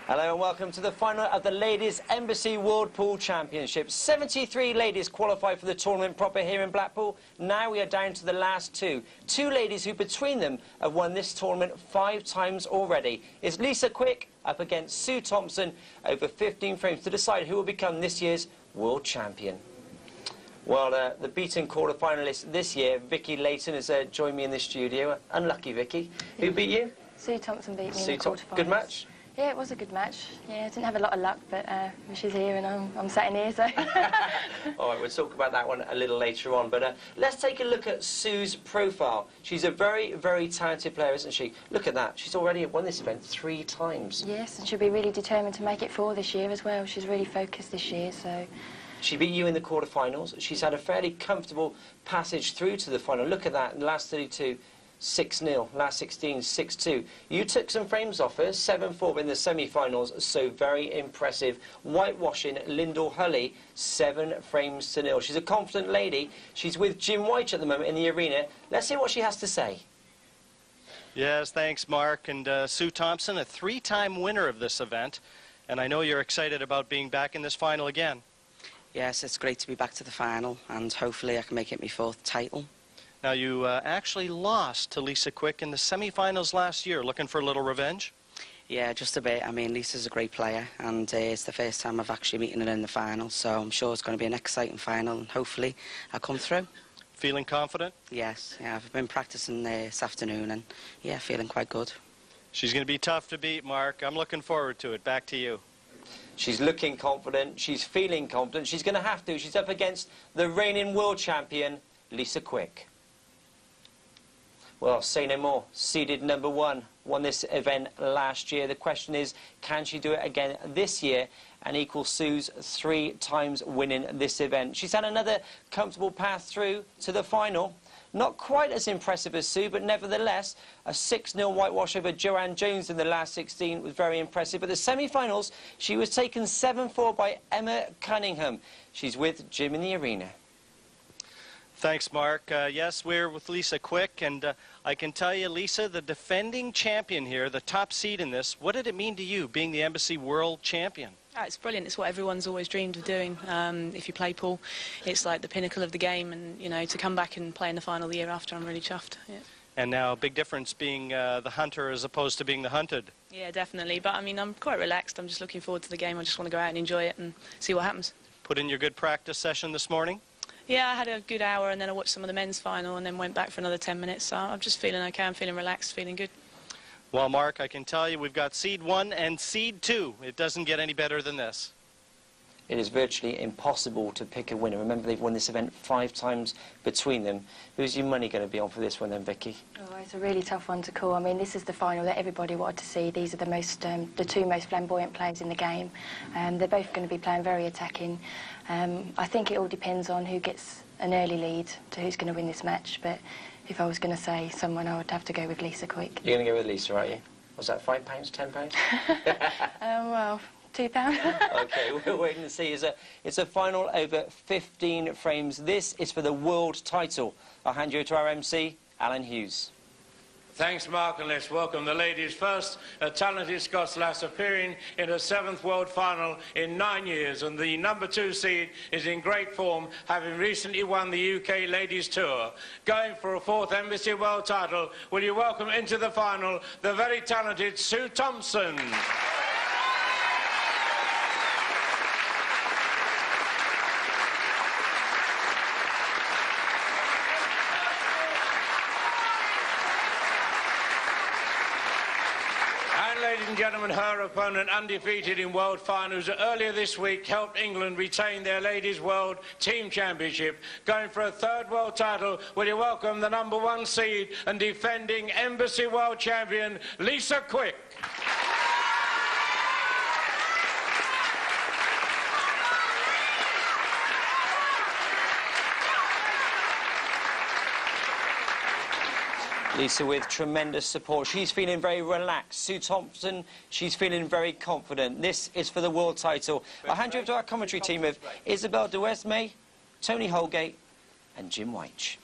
Hello and welcome to the final of the Ladies Embassy World Pool Championship. 73 ladies qualified for the tournament proper here in Blackpool. Now we are down to the last two. Two ladies who between them have won this tournament 5 times already. It's Lisa Quick up against Sue Thompson over 15 frames to decide who will become this year's world champion. Well, the beaten quarter-finalist this year, Vicky Layton, has joined me in the studio. Unlucky, Vicky. Who beat you? Sue Thompson beat me in the quarter-finals. Good match? Yeah, it was a good match. Yeah, I didn't have a lot of luck, but she's here and I'm sat in here, so... All right, we'll talk about that one a little later on. But let's take a look at Sue's profile. She's a very, very talented player, isn't she? Look at that. She's already won this event 3 times. Yes, and she'll be really determined to make it 4 this year as well. She's really focused this year, so... She beat you in the quarter-finals. She's had a fairly comfortable passage through to the final. Look at that. In the last 32... 6-0, last 16, 6-2. You took some frames off her, 7-4 in the semi-finals, so very impressive. Whitewashing Lyndall Hulley, 7 frames to 0. She's a confident lady. She's with Jim White at the moment in the arena. Let's hear what she has to say. Yes, thanks, Mark. And Sue Thompson, a 3-time winner of this event. And I know you're excited about being back in this final again. Yes, it's great to be back to the final, and hopefully I can make it my 4th title. Now, you actually lost to Lisa Quick in the semi-finals last year. Looking for a little revenge? Yeah, just a bit. I mean, Lisa's a great player, and it's the first time I've actually meeting her in the final, so I'm sure it's going to be an exciting final, and hopefully I'll come through. Feeling confident? Yes, yeah, I've been practicing this afternoon, and yeah, feeling quite good. She's going to be tough to beat, Mark. I'm looking forward to it. Back to you. She's looking confident. She's feeling confident. She's going to have to. She's up against the reigning world champion, Lisa Quick. Well, say no more. Seeded number 1, won this event last year. The question is, can she do it again this year and equal Sue's 3 times winning this event? She's had another comfortable path through to the final. Not quite as impressive as Sue, but nevertheless, a 6-0 whitewash over Joanne Jones in the last 16 was very impressive. But the semi-finals, she was taken 7-4 by Emma Cunningham. She's with Jim in the arena. Thanks, Mark. Yes, we're with Lisa Quick, and I can tell you, Lisa, the defending champion here, the top seed in this, what did it mean to you, being the Embassy World Champion? Oh, it's brilliant. It's what everyone's always dreamed of doing. If you play pool, it's like the pinnacle of the game, and, you know, to come back and play in the final the year after, I'm really chuffed. Yeah. And now, a big difference being the hunter as opposed to being the hunted. Yeah, definitely. But, I mean, I'm quite relaxed. I'm just looking forward to the game. I just want to go out and enjoy it and see what happens. Put in your good practice session this morning? Yeah, I had a good hour, and then I watched some of the men's final and then went back for another 10 minutes. So I'm just feeling okay. I'm feeling relaxed, feeling good. Well, Mark, I can tell you we've got Seed 1 and Seed 2. It doesn't get any better than this. It is virtually impossible to pick a winner. Remember, they've won this event 5 times between them. Who's your money going to be on for this one then, Vicky? Oh, it's a really tough one to call. I mean, this is the final that everybody wanted to see. These are the 2 most flamboyant players in the game. They're both going to be playing very attacking. I think it all depends on who gets an early lead to who's going to win this match. But if I was going to say someone, I would have to go with Lisa Quick. You're going to go with Lisa, aren't you? Was that £5, £10? Well, £2. OK, we're waiting to see. It's a final over 15 frames. This is for the world title. I'll hand you to our MC, Alan Hughes. Thanks, Mark, and let's welcome the ladies first. A talented Scots lass appearing in her 7th world final in 9 years, and the number 2 seed is in great form, having recently won the UK Ladies Tour. Going for a 4th Embassy World title, will you welcome into the final the very talented Sue Thompson. Ladies and gentlemen, her opponent, undefeated in world finals, earlier this week helped England retain their Ladies World Team Championship. Going for a 3rd world title, will you welcome the number 1 seed and defending Embassy World Champion, Lisa Quick. Lisa with tremendous support. She's feeling very relaxed. Sue Thompson, she's feeling very confident. This is for the world title. I'll hand you over to our commentary team of Isabel Duesme, Tony Holgate and Jim White.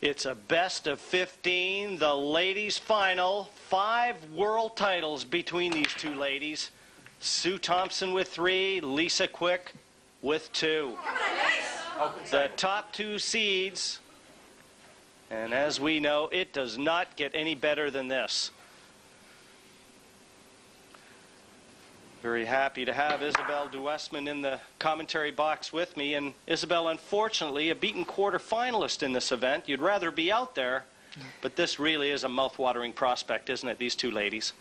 It's a best of 15, the ladies' final. 5 world titles between these two ladies. Sue Thompson with 3, Lisa Quick with 2. The top 2 seeds. And as we know, it does not get any better than this. Very happy to have Isabel Duesman in the commentary box with me. And Isabel, unfortunately, a beaten quarterfinalist in this event. You'd rather be out there, but this really is a mouth-watering prospect, isn't it, these two ladies?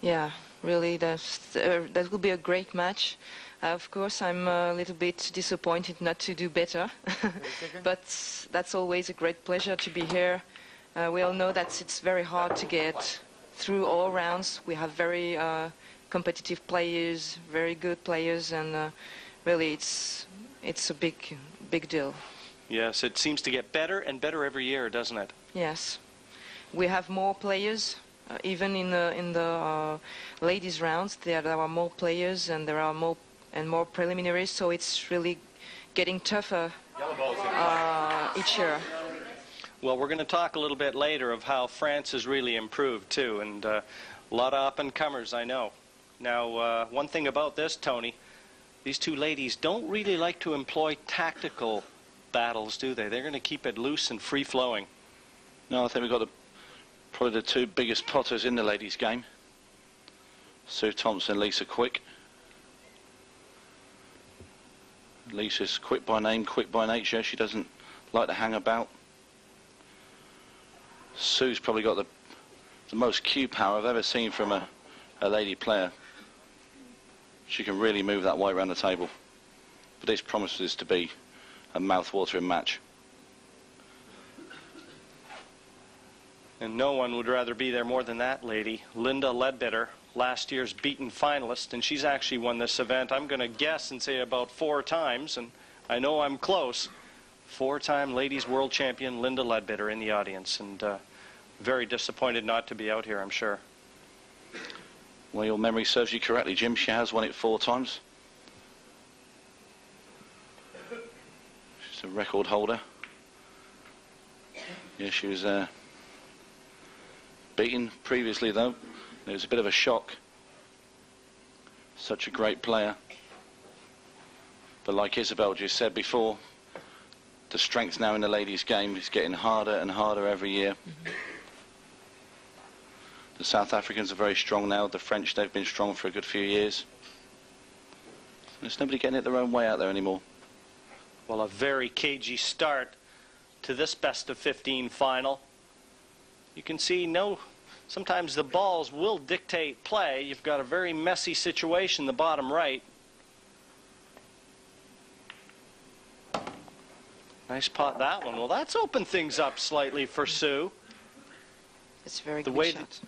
Yeah, really, that will be a great match. Of course, I'm a little bit disappointed not to do better, but that's always a great pleasure to be here. We all know that it's very hard to get through all rounds. We have very competitive players, very good players, and really it's a big deal. Yes, it seems to get better and better every year, doesn't it? Yes, we have more players. Even in the ladies' rounds, there are more players and there are more preliminaries, so it's really getting tougher each year. Well, we're going to talk a little bit later of how France has really improved too, and a lot of up-and-comers, I know. Now, one thing about this, Tony, these two ladies don't really like to employ tactical battles, do they? They're going to keep it loose and free-flowing. No, I think we've got probably the 2 biggest potters in the ladies' game. Sue Thompson, Lisa Quick. Lisa's quick by name, quick by nature. She doesn't like to hang about. Sue's probably got the most cue power I've ever seen from a lady player. She can really move that way around the table. But this promises to be a mouth-watering match. And no one would rather be there more than that lady, Linda Ledbetter, last year's beaten finalist, and she's actually won this event, I'm going to guess and say about 4 times, and I know I'm close. 4-time ladies world champion Linda Ledbetter in the audience, and very disappointed not to be out here, I'm sure. Well, your memory serves you correctly, Jim. She has won it 4 times. She's a record holder. Yeah, she was beaten previously, though. It was a bit of a shock. Such a great player. But like Isabel just said before, the strength now in the ladies' game is getting harder and harder every year. The South Africans are very strong now. The French, they've been strong for a good few years. There's nobody getting it their own way out there anymore. Well, a very cagey start to this best of 15 final. You can see sometimes the balls will dictate play. You've got a very messy situation, the bottom right. Nice pot, that one. Well, that's opened things up slightly for Sue. It's very good shot.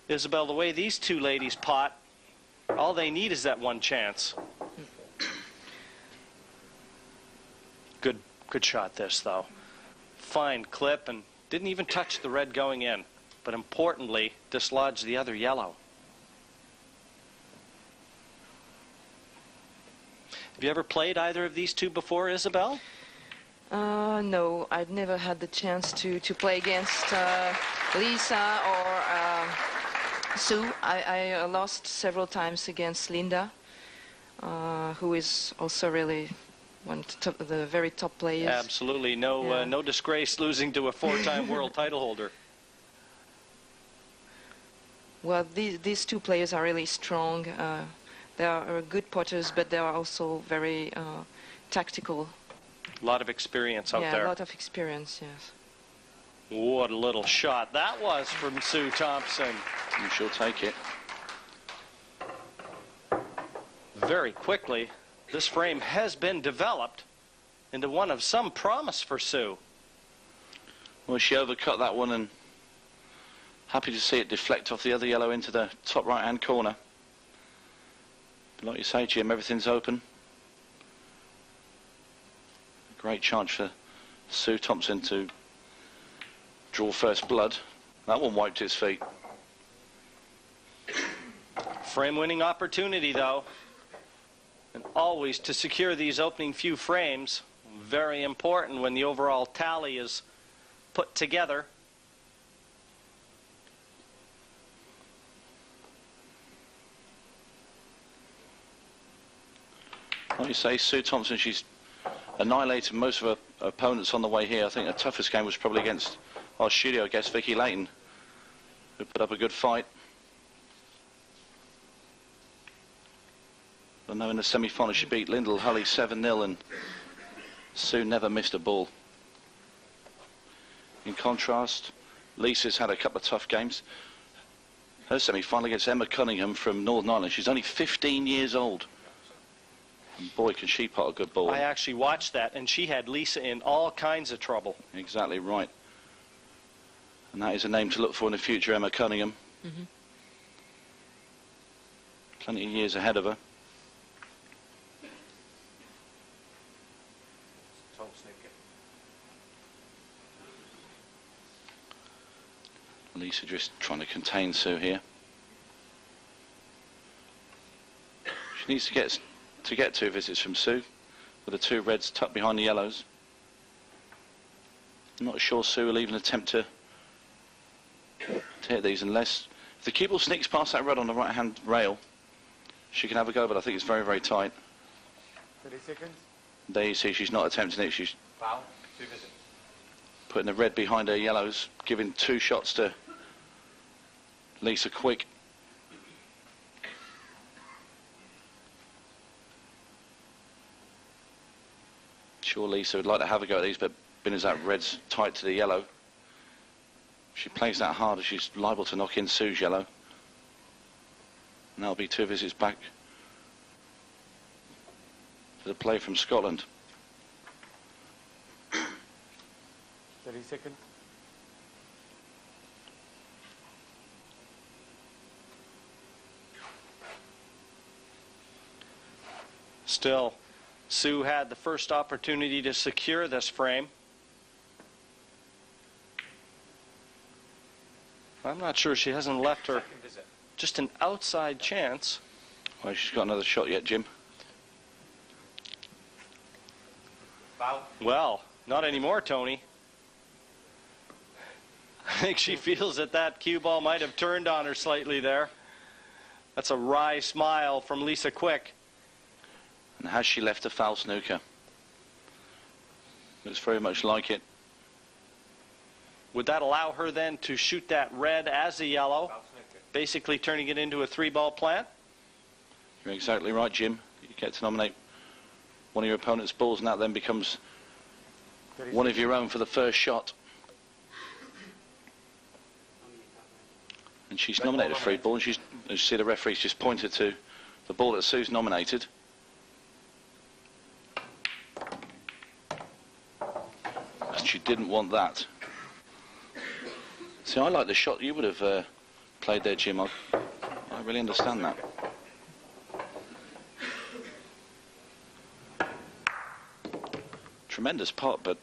Isabel, the way these two ladies pot, all they need is that one chance. Good shot this, though. Fine clip, and didn't even touch the red going in. But importantly, dislodged the other yellow. Have you ever played either of these two before, Isabel? No, I'd never had the chance to play against Lisa or Sue. I lost several times against Linda, who is also really one of the very top players. Absolutely. No disgrace losing to a 4-time world title holder. Well, these two players are really strong. They are good potters, but they are also very tactical. A lot of experience out there. Yeah, a lot of experience, yes. What a little shot that was from Sue Thompson. And she'll take it. Very quickly, this frame has been developed into one of some promise for Sue. Well, she overcut that one, and happy to see it deflect off the other yellow into the top right-hand corner. But like you say, Jim, everything's open. Great chance for Sue Thompson to draw first blood. That one wiped his feet. Frame-winning opportunity, though. And always to secure these opening few frames. Very important when the overall tally is put together. Like you say, Sue Thompson, she's annihilated most of her opponents on the way here. I think the toughest game was probably against our studio guest, Vicky Layton, who put up a good fight. I know in the semi-final she beat Lyndall Hully 7-0, and Sue never missed a ball. In contrast, Lisa's had a couple of tough games. Her semi-final against Emma Cunningham from Northern Ireland. She's only 15 years old. And boy, can she pot a good ball. I actually watched that, and she had Lisa in all kinds of trouble. Exactly right. And that is a name to look for in the future, Emma Cunningham. Mm-hmm. Plenty of years ahead of her. Lisa just trying to contain Sue here. She needs to get 2 visits from Sue, with the 2 reds tucked behind the yellows. I'm not sure Sue will even attempt to hit these unless... If the cue ball sneaks past that red on the right-hand rail, she can have a go, but I think it's very, very tight. 30 seconds. There you see she's not attempting it. She's Foul. 2 visits. putting the red behind her yellows, giving 2 shots to Lisa Quick. Sure, Lisa would like to have a go at these, but being as that red's tight to the yellow, if she plays that harder, she's liable to knock in Sue's yellow. And that'll be 2 visits back to the play from Scotland. 30 seconds. Still, Sue had the first opportunity to secure this frame. I'm not sure she hasn't left her just an outside chance. Well, she's got another shot yet, Jim. Foul. Well, not anymore, Tony. I think she feels that that cue ball might have turned on her slightly there. That's a wry smile from Lisa Quick. And has she left a foul snooker? Looks very much like it. Would that allow her then to shoot that red as a yellow, basically turning it into a 3-ball plant? You're exactly right, Jim. You get to nominate one of your opponent's balls, and that then becomes one of your own for the first shot. And she's nominated a 3 ball, and she's, as you see, the referee's just pointed to the ball that Sue's nominated. And she didn't want that. See, I like the shot you would have played there, Jim. I really understand that. Tremendous pot, but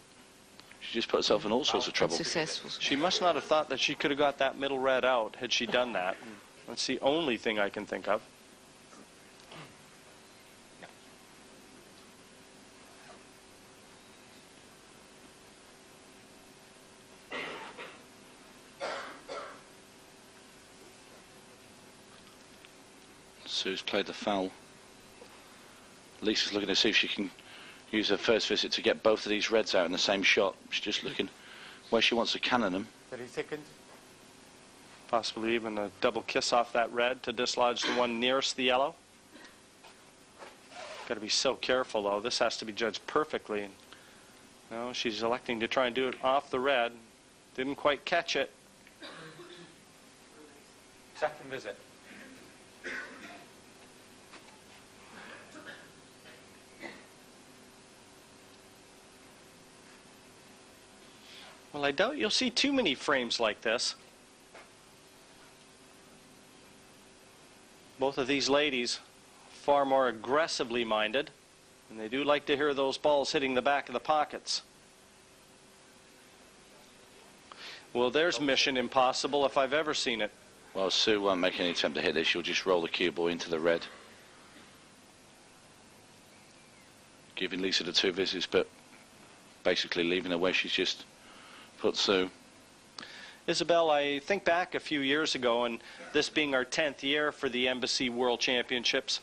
she just put herself in all sorts of trouble. Successful. She must not have thought that she could have got that middle red out had she done that. That's the only thing I can think of. Sue's played the foul. Lisa's looking to see if she can use her first visit to get both of these reds out in the same shot. She's just looking where she wants to cannon them. 30 seconds. Possibly even a double kiss off that red to dislodge the one nearest the yellow. Got to be so careful, though. This has to be judged perfectly. No, she's electing to try and do it off the red. Didn't quite catch it. Second visit. Well, I doubt you'll see too many frames like this. Both of these ladies far more aggressively minded, and they do like to hear those balls hitting the back of the pockets. Well, there's mission impossible if I've ever seen it. Well, Sue won't make any attempt to hit this. She'll just roll the cue ball into the red. Giving Lisa the 2 visits, but basically leaving her where she's just put Sue. Isabel, I think back a few years ago, and this being our 10th year for the Embassy World Championships,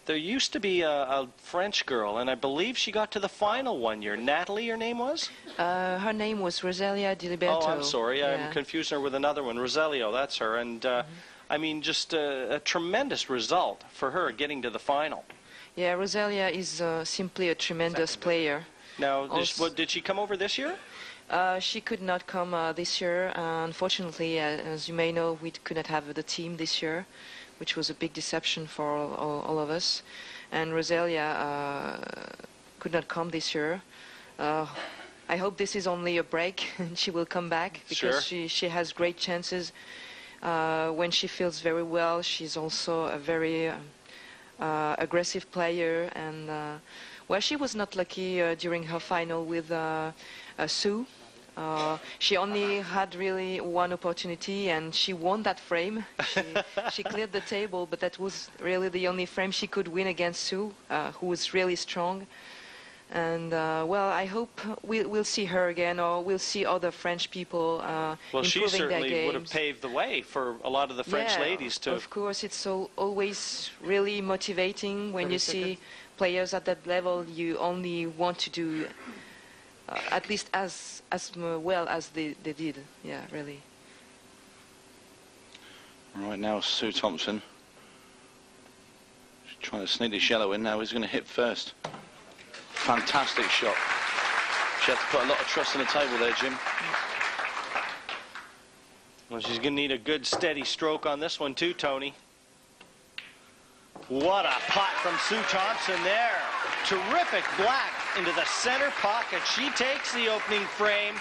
there used to be a French girl, and I believe she got to the final one year. Natalie, her name was? Her name was Rosalia Di Liberto. Oh, I'm sorry. Yeah. I'm confusing her with another one. Roselio, that's her. And, I mean, just a tremendous result for her getting to the final. Yeah, Rosalia is simply a tremendous player. Now, did she come over this year? She could not come this year. Unfortunately, as you may know, we could not have the team this year, which was a big deception for all of us. And Rosalia could not come this year. I hope this is only a break and she will come back, because she has great chances. When she feels very well, she's also a very aggressive player. And well, she was not lucky during her final with Sue. She only had really one opportunity, and she won that frame. She cleared the table, but that was really the only frame she could win against Sue, who was really strong. And well, I hope we'll see her again, or we'll see other French people well, she improving their certainly games. would have paved the way for a lot of the French ladies to. Of course, it's always really motivating when you see players at that level. You only want to do at least as well as they did. Yeah, really. Right now, Sue Thompson. She's trying to sneak this yellow in now. He's going to hit first. Fantastic shot. She had to put a lot of trust in the table there, Jim. Well, she's going to need a good steady stroke on this one too, Tony. What a pot from Sue Thompson there. Terrific black into the center pocket. She takes the opening frame,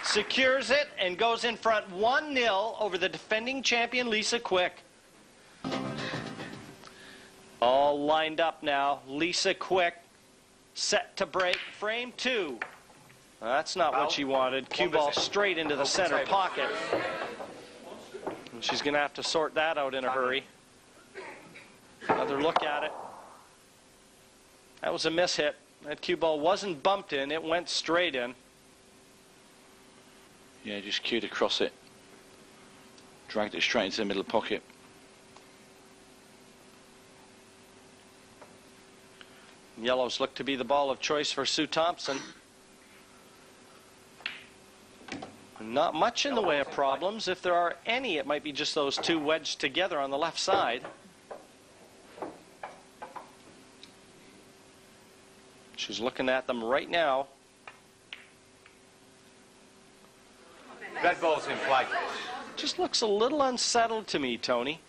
secures it, and goes in front 1-0 over the defending champion, Lisa Quick. All lined up now. Lisa Quick set to break frame 2. That's not what she wanted. Cue ball straight into the center pocket. And she's going to have to sort that out in a hurry. Another look at it. That was a miss hit. That cue ball wasn't bumped in. It went straight in. Yeah, just cued across it. Dragged it straight into the middle pocket. Yellows look to be the ball of choice for Sue Thompson. Not much in the way of problems. If there are any, it might be just those two wedged together on the left side. She's looking at them right now. Red ball's in play. Just looks a little unsettled to me, Tony.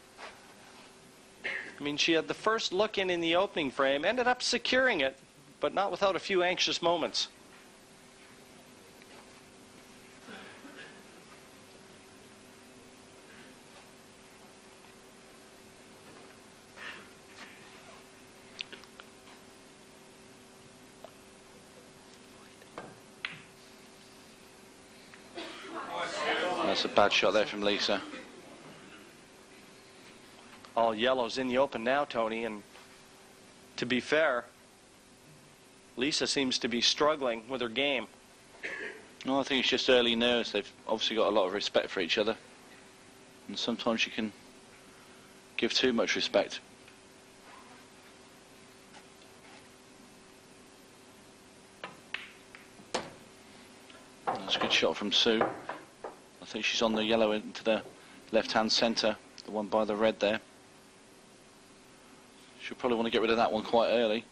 I mean, she had the first look in the opening frame, ended up securing it, but not without a few anxious moments. That's a bad shot there from Lisa. All yellows in the open now, Tony, and to be fair, Lisa seems to be struggling with her game. No, I think it's just early nerves. They've obviously got a lot of respect for each other, and sometimes you can give too much respect. That's a good shot from Sue. I think she's on the yellow into the left-hand centre, the one by the red there. She'll probably want to get rid of that one quite early.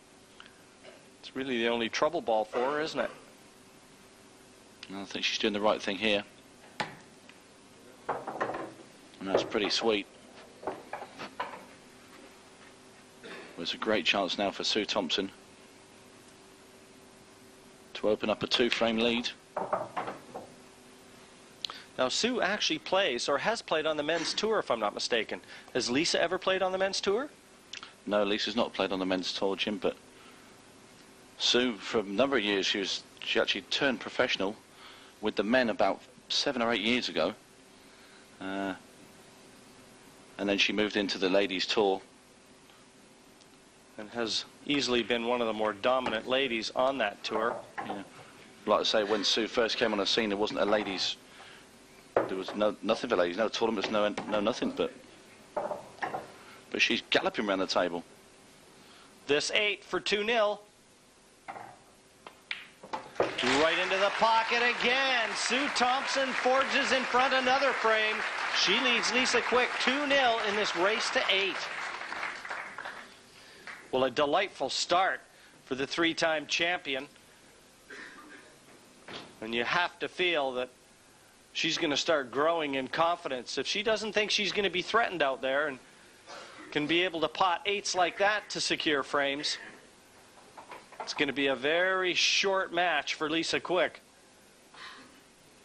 It's really the only trouble ball for her, isn't it? And I think she's doing the right thing here. And that's pretty sweet. There's a great chance now for Sue Thompson to open up a 2-frame lead. Now, Sue actually plays, or has played on the men's tour, if I'm not mistaken. Has Lisa ever played on the men's tour? No, Lisa's not played on the men's tour, Jim, but Sue, for a number of years, she actually turned professional with the men about 7 or 8 years ago. And then she moved into the ladies' tour. And has easily been one of the more dominant ladies on that tour. Yeah. Like I say, when Sue first came on the scene, there wasn't a ladies. There was nothing for ladies, no tournaments, no nothing. But she's galloping around the table. This 8 for 2-0. Right into the pocket again. Sue Thompson forges in front, another frame. She leads Lisa Quick 2-0 in this race to 8. Well, a delightful start for the 3-time champion. And you have to feel that she's going to start growing in confidence. If she doesn't think she's going to be threatened out there and can be able to pot 8s like that to secure frames, it's going to be a very short match for Lisa Quick.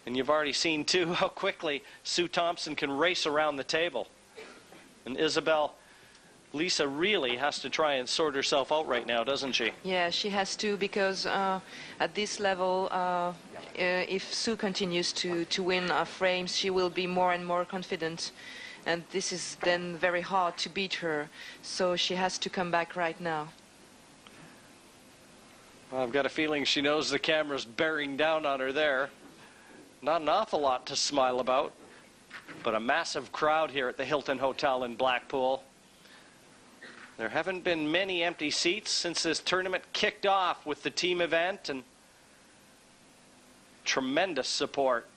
And you've already seen, too, how quickly Sue Thompson can race around the table. And Isabel, Lisa really has to try and sort herself out right now, doesn't she? Yeah, she has to, because at this level, if Sue continues to win frames, she will be more and more confident. And this is then very hard to beat her. So she has to come back right now. Well, I've got a feeling she knows the camera's bearing down on her there. Not an awful lot to smile about, but a massive crowd here at the Hilton Hotel in Blackpool. There haven't been many empty seats since this tournament kicked off with the team event, and tremendous support.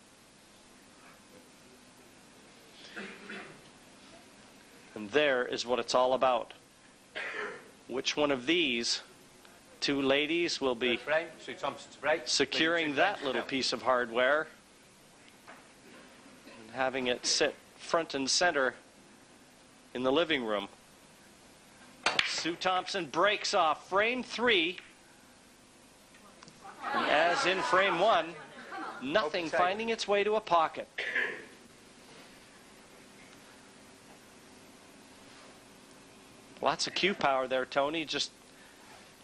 And there is what it's all about. Which one of these two ladies will be securing that little piece of hardware and having it sit front and center in the living room? Sue Thompson breaks off frame 3. And as in frame 1, nothing finding its way to a pocket. Lots of cue power there, Tony. Just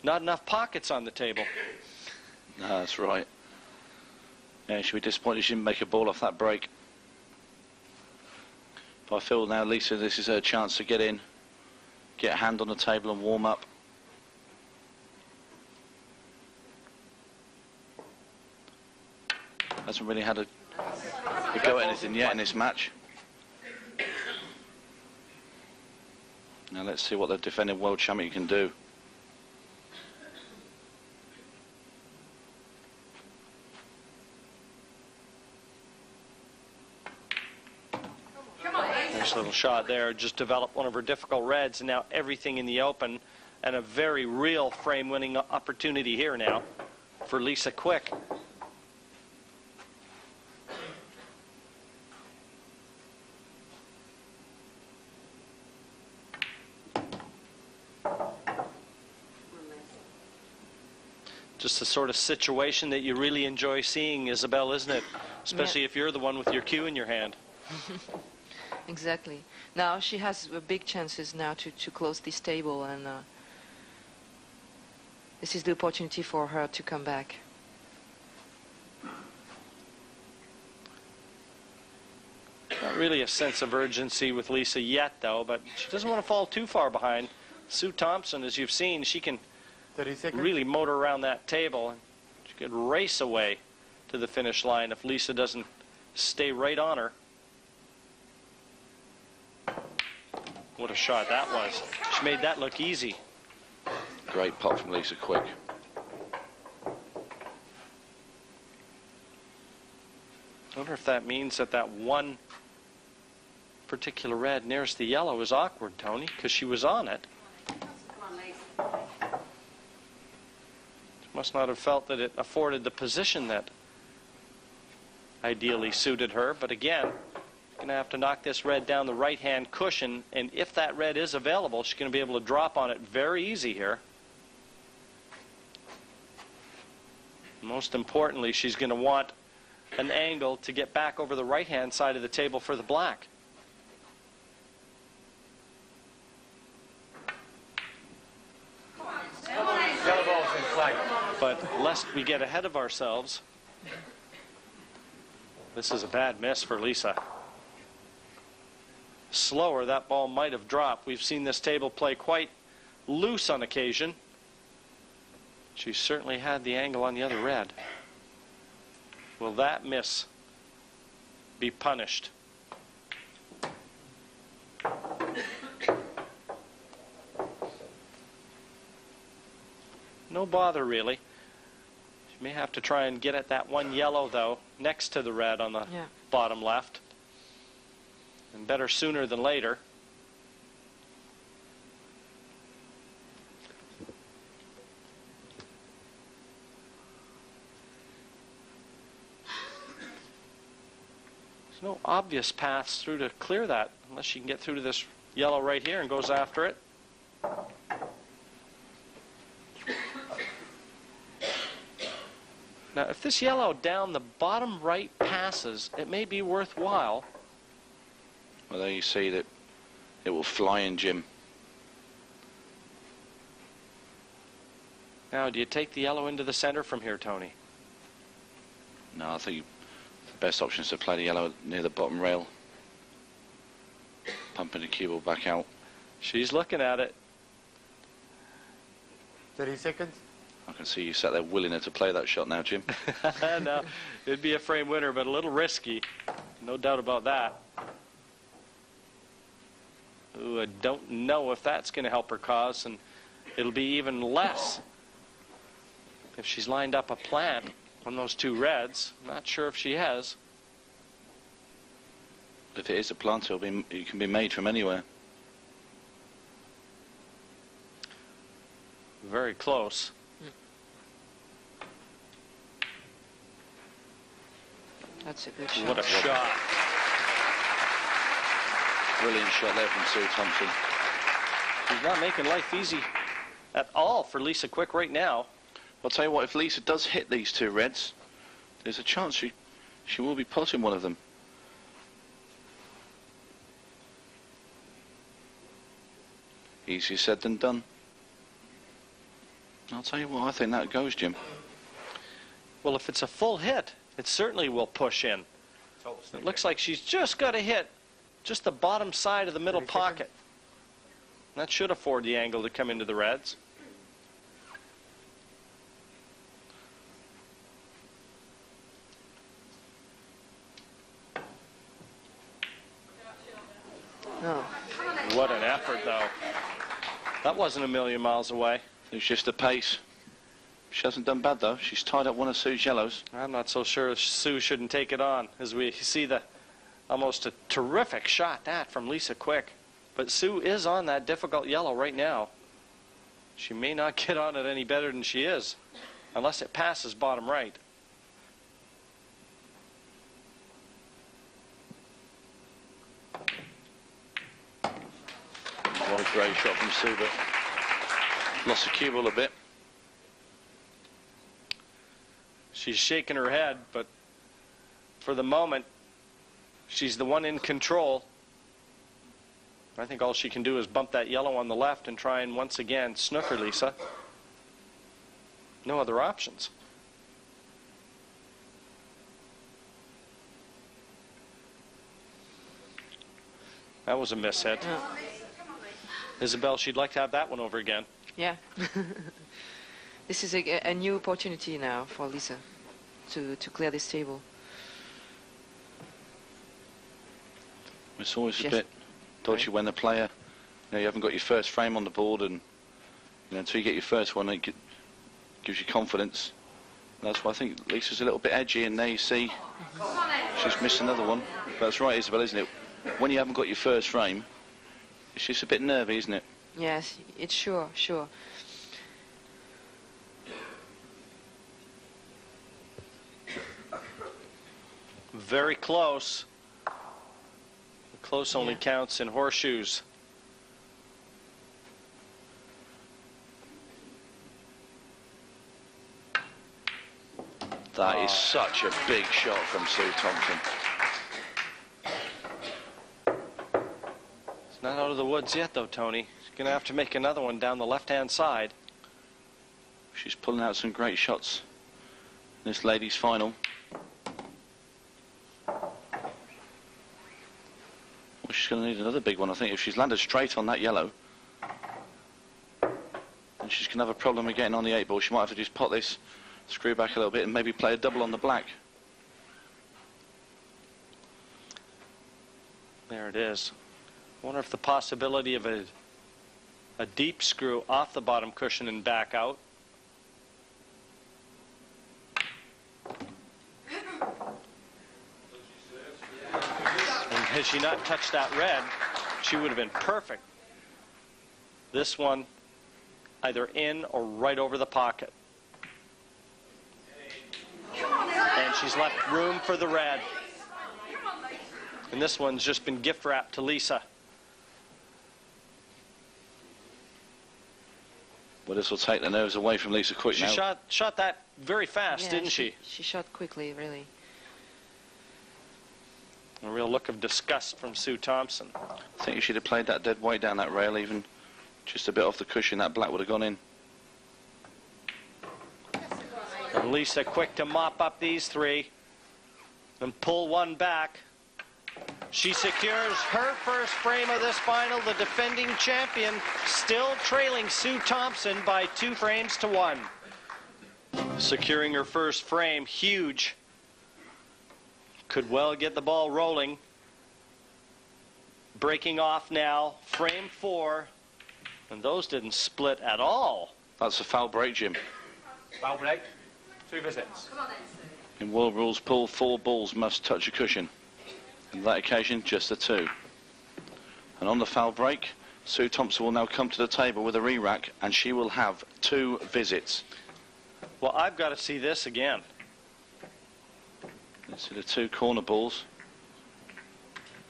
not enough pockets on the table. No, that's right. Yeah, she'll be disappointed she didn't make a ball off that break. But I feel now, Lisa, this is her chance to get in, get a hand on the table and warm up. Hasn't really had a go at anything yet in this match. Now let's see what the defending world champion can do. Nice little shot there. Just developed one of her difficult reds, and now everything in the open, and a very real frame-winning opportunity here now for Lisa Quick. Just the sort of situation that you really enjoy seeing, Isabel, isn't it? Especially if you're the one with your cue in your hand. Exactly. Now she has big chances now to close this table, and this is the opportunity for her to come back. Not really a sense of urgency with Lisa yet, though, but she doesn't want to fall too far behind. Sue Thompson, as you've seen, she can really motor around that table. She could race away to the finish line if Lisa doesn't stay right on her. What a shot that was. She made that look easy. Great pot from Lisa Quick. I wonder if that means that that one particular red nearest the yellow is awkward, Tony, because she was on it. She must not have felt that it afforded the position that ideally suited her, but again, going to have to knock this red down the right-hand cushion, and if that red is available, she's going to be able to drop on it very easy here. Most importantly, she's going to want an angle to get back over the right-hand side of the table for the black. But lest we get ahead of ourselves, this is a bad miss for Lisa. Slower, that ball might have dropped. We've seen this table play quite loose on occasion. She certainly had the angle on the other red. Will that miss be punished? No bother, really. She may have to try and get at that one yellow, though, next to the red on the bottom left. And better sooner than later. There's no obvious paths through to clear that, unless she can get through to this yellow right here and goes after it. Now, if this yellow down the bottom right passes, it may be worthwhile. Well, there you see that it will fly in, Jim. Now, do you take the yellow into the center from here, Tony? No, I think the best option is to play the yellow near the bottom rail. Pumping the cue ball back out. She's looking at it. 30 seconds. I can see you sat there willing her to play that shot now, Jim. No, it'd be a frame winner, but a little risky. No doubt about that. Ooh, I don't know if that's going to help her cause, and it'll be even less if she's lined up a plant on those two reds. Not sure if she has. If it is a plant, it can be made from anywhere. Very close. That's a good shot. What a shot. Brilliant shot there from Sue Thompson. She's not making life easy at all for Lisa Quick right now. I'll tell you what, if Lisa does hit these two reds, there's a chance she will be potting one of them. Easier said than done. I'll tell you what, I think that goes, Jim. Well, if it's a full hit, it certainly will push in. It looks like she's just got to hit just the bottom side of the middle pocket. That should afford the angle to come into the reds. No. What an effort, though. That wasn't a million miles away. It's just the pace. She hasn't done bad, though. She's tied up one of Sue's yellows. I'm not so sure Sue shouldn't take it on, as we see the almost a terrific shot that from Lisa Quick. But Sue is on that difficult yellow right now. She may not get on it any better than she is, unless it passes bottom right. What a great shot from Sue, but lost the cue ball a bit. She's shaking her head, but for the moment, she's the one in control. I think all she can do is bump that yellow on the left and try and once again snooker Lisa. No other options. That was a miss hit. Yeah. Isabel, she'd like to have that one over again. Yeah. This is a new opportunity now for Lisa to clear this table. It's always a bit dodgy when the player, you haven't got your first frame on the board, and until you get your first one, it gives you confidence. And that's why I think Lisa's a little bit edgy, and there you see she's missed another one. But that's right, Isabel, isn't it? When you haven't got your first frame, it's just a bit nervy, isn't it? Yes, it's sure. Very close. Close only counts in horseshoes. That is such a big shot from Sue Thompson. It's not out of the woods yet, though, Tony. She's going to have to make another one down the left-hand side. She's pulling out some great shots in this ladies' final. Well, she's going to need another big one, I think. If she's landed straight on that yellow, then she's going to have a problem with getting on the 8 ball. She might have to just pot this, screw back a little bit, and maybe play a double on the black. There it is. I wonder if the possibility of a deep screw off the bottom cushion and back out. And had she not touched that red, she would have been perfect. This one either in or right over the pocket. And she's left room for the red. And this one's just been gift wrapped to Lisa. Well, this will take the nerves away from Lisa quick now. She shot that very fast, Yeah, didn't she? She shot quickly, really. A real look of disgust from Sue Thompson. I think if she'd have played that dead weight down that rail, even just a bit off the cushion, that black would have gone in. And Lisa quick to mop up these three and pull one back. She secures her first frame of this final. The defending champion still trailing Sue Thompson by 2 frames to 1. Securing her first frame, huge. Could well get the ball rolling. Breaking off now, frame 4. And those didn't split at all. That's a foul break, Jim. Foul break. 2 visits. In world rules, pull 4 balls must touch a cushion. On that occasion, just the 2. And on the foul break, Sue Thompson will now come to the table with a re-rack, and she will have 2 visits. Well, I've got to see this again. Let's see the 2 corner balls.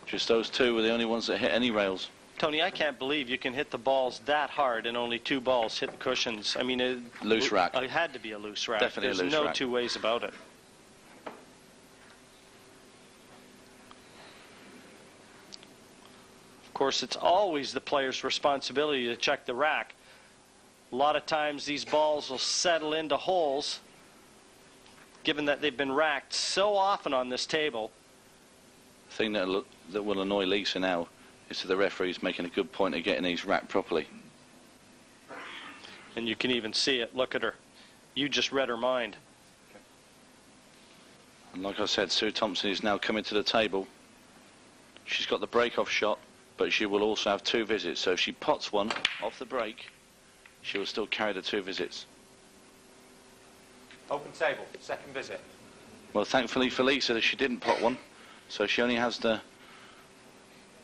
Just those 2 were the only ones that hit any rails. Tony, I can't believe you can hit the balls that hard and only 2 balls hit the cushions. I mean, Loose rack. It had to be a loose rack. Definitely There's a loose no rack. 2 ways about it. Of course, it's always the player's responsibility to check the rack. A lot of times these balls will settle into holes, given that they've been racked so often on this table. The thing that will annoy Lisa now is that the referee's making a good point of getting these racked properly. And you can even see it. Look at her. You just read her mind. And like I said, Sue Thompson is now coming to the table. She's got the break-off shot, but she will also have 2 visits. So if she pots one off the break, she will still carry the 2 visits. Open table. 2nd visit. Well, thankfully for Lisa that she didn't pot one, so she only has the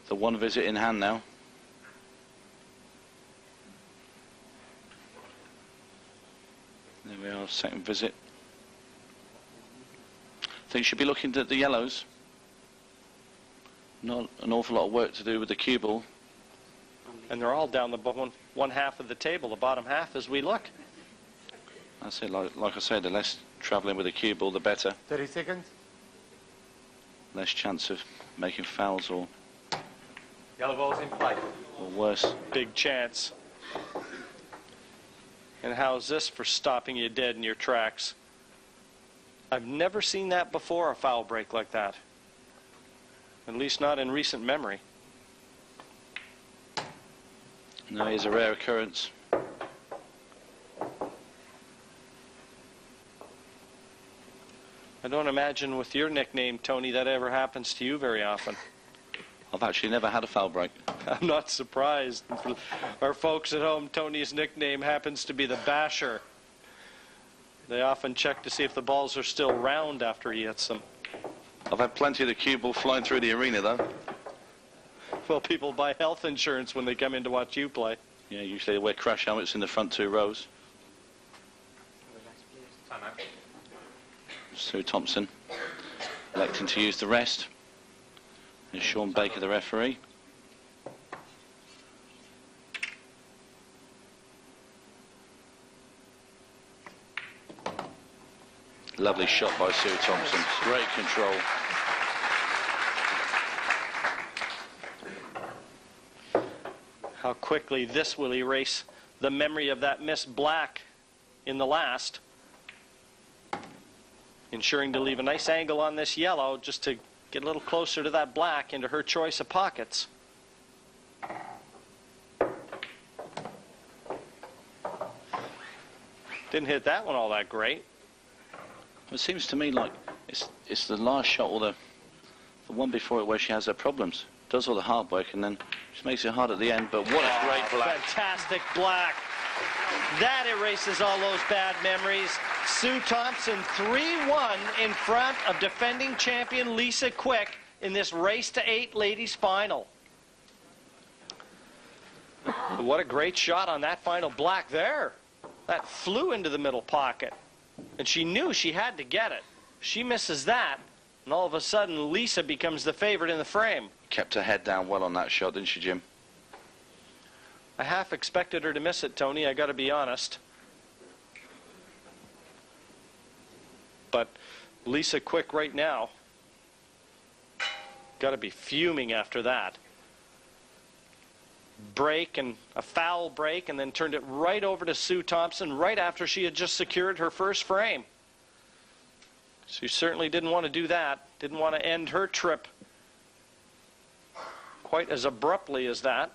1 visit in hand now. There we are, 2nd visit. I think she'll be looking at the yellows. Not an awful lot of work to do with the cue ball. And they're all down the one half of the table, the bottom half, as we look. That's it, like I said, the less travelling with the cue ball, the better. 30 seconds. Less chance of making fouls or Yellow ball's in play. worse. Big chance. And how's this for stopping you dead in your tracks? I've never seen that before, a foul break like that. At least not in recent memory. No, it's a rare occurrence. I don't imagine with your nickname, Tony, that ever happens to you very often. I've actually never had a foul break. I'm not surprised. For our folks at home, Tony's nickname happens to be the Basher. They often check to see if the balls are still round after he hits them. I've had plenty of the cue ball flying through the arena, though. Well, people buy health insurance when they come in to watch you play. Yeah, usually they wear crash helmets in the front 2 rows. Time out. Sue Thompson electing to use the rest. And Sean Baker, the referee. Lovely shot by Sue Thompson. Great control. How quickly this will erase the memory of that missed black in the last. Ensuring to leave a nice angle on this yellow just to get a little closer to that black into her choice of pockets. Didn't hit that one all that great. It seems to me like it's the last shot or the one before it where she has her problems. does all the hard work and then just makes it hard at the end. But what a great black. Fantastic black. That erases all those bad memories. Sue Thompson 3-1 in front of defending champion Lisa Quick in this race to 8 ladies final. What a great shot on that final black there. That flew into the middle pocket. And she knew she had to get it. She misses that, and all of a sudden Lisa becomes the favorite in the frame. Kept her head down well on that shot, didn't she, Jim? I half expected her to miss it, Tony, I got to be honest. But Lisa Quick right now, got to be fuming after that. Break and a foul break, and then turned it right over to Sue Thompson right after she had just secured her first frame. She certainly didn't want to do that. Didn't want to end her trip quite as abruptly as that.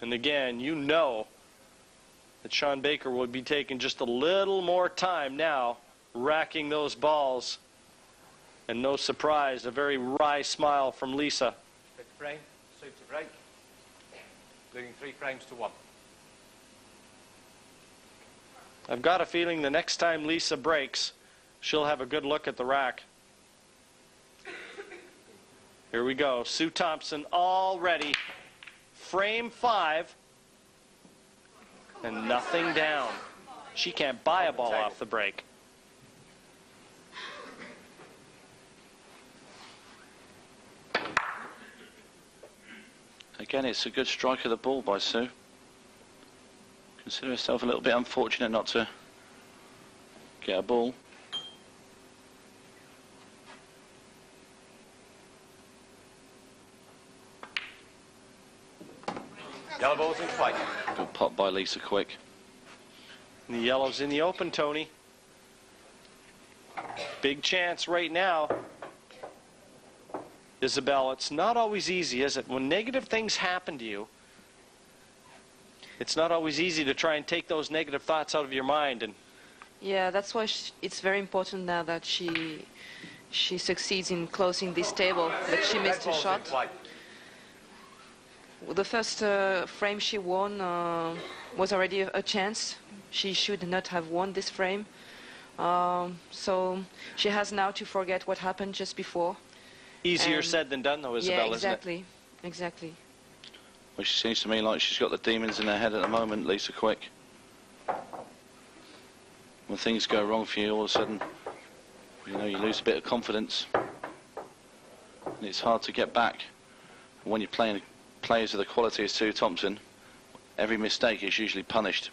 And again, you know that Sean Baker would be taking just a little more time now, racking those balls. And no surprise, a very wry smile from Lisa. Fifth frame, Sue to break. Leading 3 frames to 1. I've got a feeling the next time Lisa breaks, she'll have a good look at the rack. Here we go. Sue Thompson all ready. Frame 5. And nothing down. She can't buy a ball off the break. Again, it's a good strike of the ball by Sue. Consider herself a little bit unfortunate not to get a ball. Yellow ball's in play. Good pot by Lisa Quick. And the yellow's in the open, Tony. Big chance right now. Isabel, it's not always easy, is it? When negative things happen to you, it's not always easy to try and take those negative thoughts out of your mind. And Yeah, that's why it's very important now that she succeeds in closing this table, that she missed a shot. The first frame she won was already a chance. She should not have won this frame. So she has now to forget what happened just before. Easier said than done, though, Isabel, yeah, exactly. isn't it? Exactly. Well, she seems to me like she's got the demons in her head at the moment, Lisa Quick. When things go wrong for you, all of a sudden, you know, you lose a bit of confidence. And it's hard to get back. When you're playing players of the quality of Sue Thompson, every mistake is usually punished.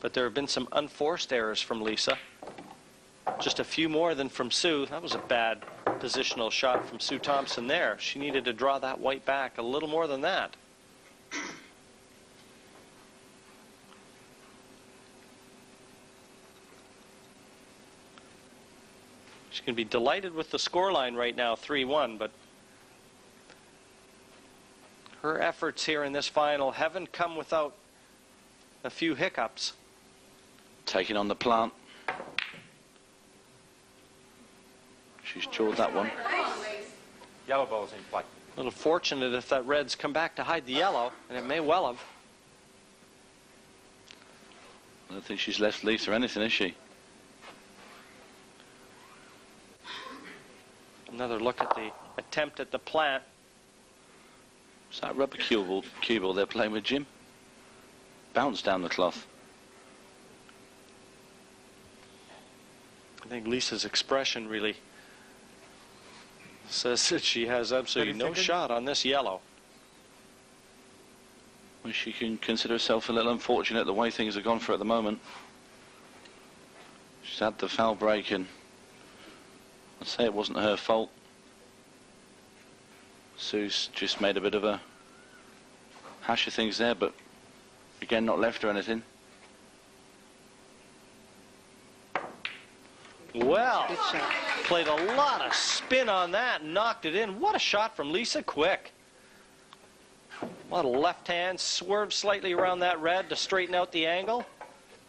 But there have been some unforced errors from Lisa. Just a few more than from Sue. That was a bad positional shot from Sue Thompson there. She needed to draw that white back a little more than that. She's going to be delighted with the scoreline right now, 3-1, but her efforts here in this final haven't come without a few hiccups. Taking on the plant. She's jawed that one. Yellow ball's in play. A little fortunate if that red's come back to hide the yellow, and it may well have. I don't think she's left Lisa anything, is she? Another look at the attempt at the plant. It's that rubber cue ball they're playing with, Jim. Bounce down the cloth. I think Lisa's expression really says that she has absolutely no shot on this yellow. Well, she can consider herself a little unfortunate the way things have gone for her at the moment. She's had the foul break, and I'd say it wasn't her fault. Sue's just made a bit of a hash of things there, but again, not left her anything. Well, played a lot of spin on that and knocked it in. What a shot from Lisa Quick. A lot of left hand, swerved slightly around that red to straighten out the angle.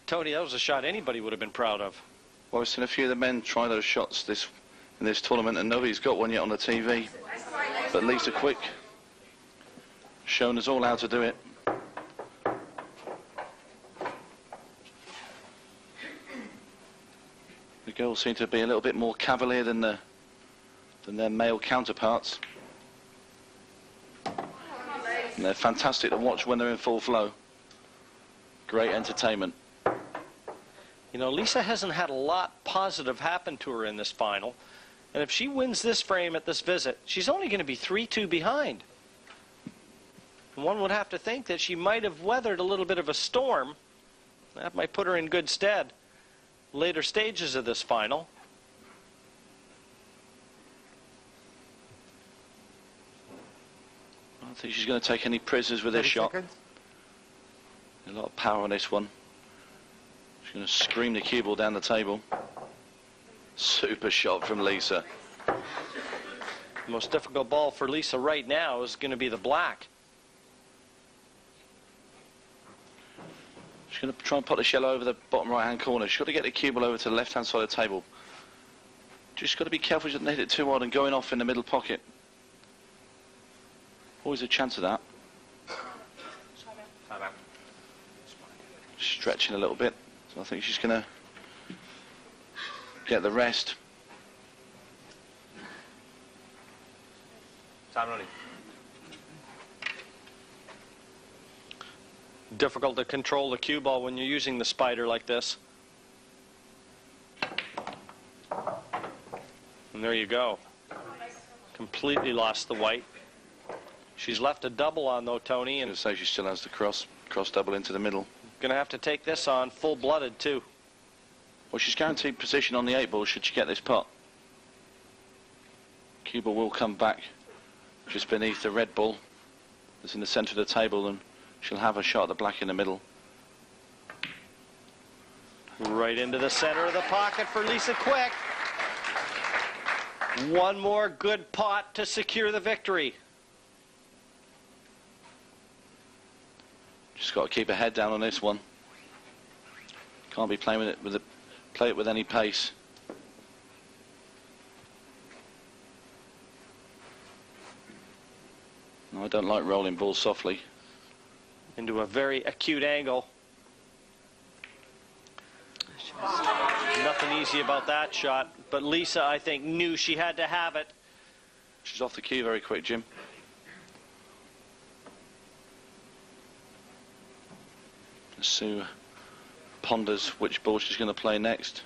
Tony, that was a shot anybody would have been proud of. Well, I've seen a few of the men try those shots this in this tournament, and nobody's got one yet on the TV. But Lisa Quick shown us all how to do it. The girls seem to be a little bit more cavalier than their male counterparts. And they're fantastic to watch when they're in full flow. Great entertainment. You know, Lisa hasn't had a lot positive happen to her in this final. And if she wins this frame at this visit, she's only going to be 3-2 behind. And one would have to think that she might have weathered a little bit of a storm. That might put her in good stead later stages of this final. I don't think she's going to take any prisoners with this shot. A lot of power on this one. She's going to scream the cue ball down the table. Super shot from Lisa. The most difficult ball for Lisa right now is going to be the black. She's going to try and put the shell over the bottom right-hand corner. She's got to get the cue ball over to the left-hand side of the table. Just got to be careful she doesn't hit it too hard and going off in the middle pocket. Always a chance of that. Stretching a little bit. So I think she's going to get the rest. Time running. Difficult to control the cue ball when you're using the spider like this. And there you go. Completely lost the white. She's left a double on though, Tony. And say she still has the cross double into the middle. Going to have to take this on full-blooded too. Well, she's guaranteed position on the 8 ball should she get this pot. Cue ball will come back just beneath the red ball that's in the centre of the table, and she'll have a shot at the black in the middle. Right into the center of the pocket for Lisa Quick. One more good pot to secure the victory. Just got to keep her head down on this one. Can't be playing with it play it with any pace. No, I don't like rolling balls softly. Into a very acute angle. Nothing easy about that shot, but Lisa, I think, knew she had to have it. She's off the cue very quick, Jim. Sue ponders which ball she's going to play next.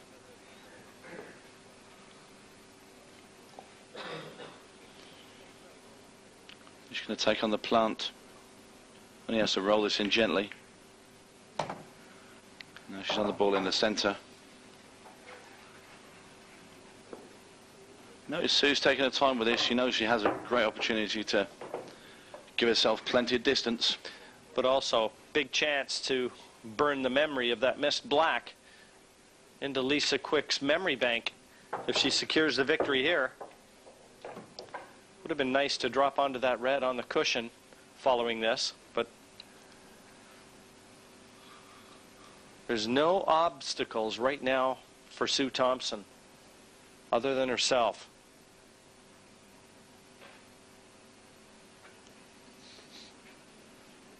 She's going to take on the plant. Only has to roll this in gently. Now she's on the ball in the centre. Notice Sue's taking her time with this. She knows she has a great opportunity to give herself plenty of distance. But also, big chance to burn the memory of that missed black into Lisa Quick's memory bank if she secures the victory here. Would have been nice to drop onto that red on the cushion following this, but there's no obstacles right now for Sue Thompson other than herself.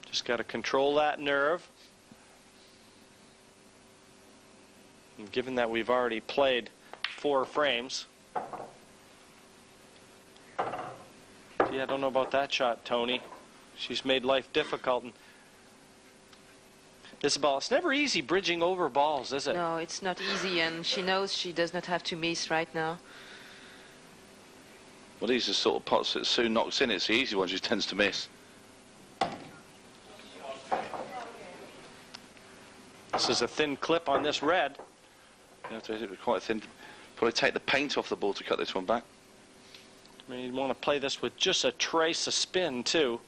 Just got to control that nerve. And given that we've already played 4 frames. Gee, I don't know about that shot, Tony. She's made life difficult. And this ball, it's never easy bridging over balls, is it? No, it's not easy, and she knows she does not have to miss right now. Well, these are sort of pots that Sue knocks in. It's the easy ones she tends to miss. This is a thin clip on this red. You have to hit it with quite thin. Probably take the paint off the ball to cut this one back. I mean, you'd want to play this with just a trace of spin, too.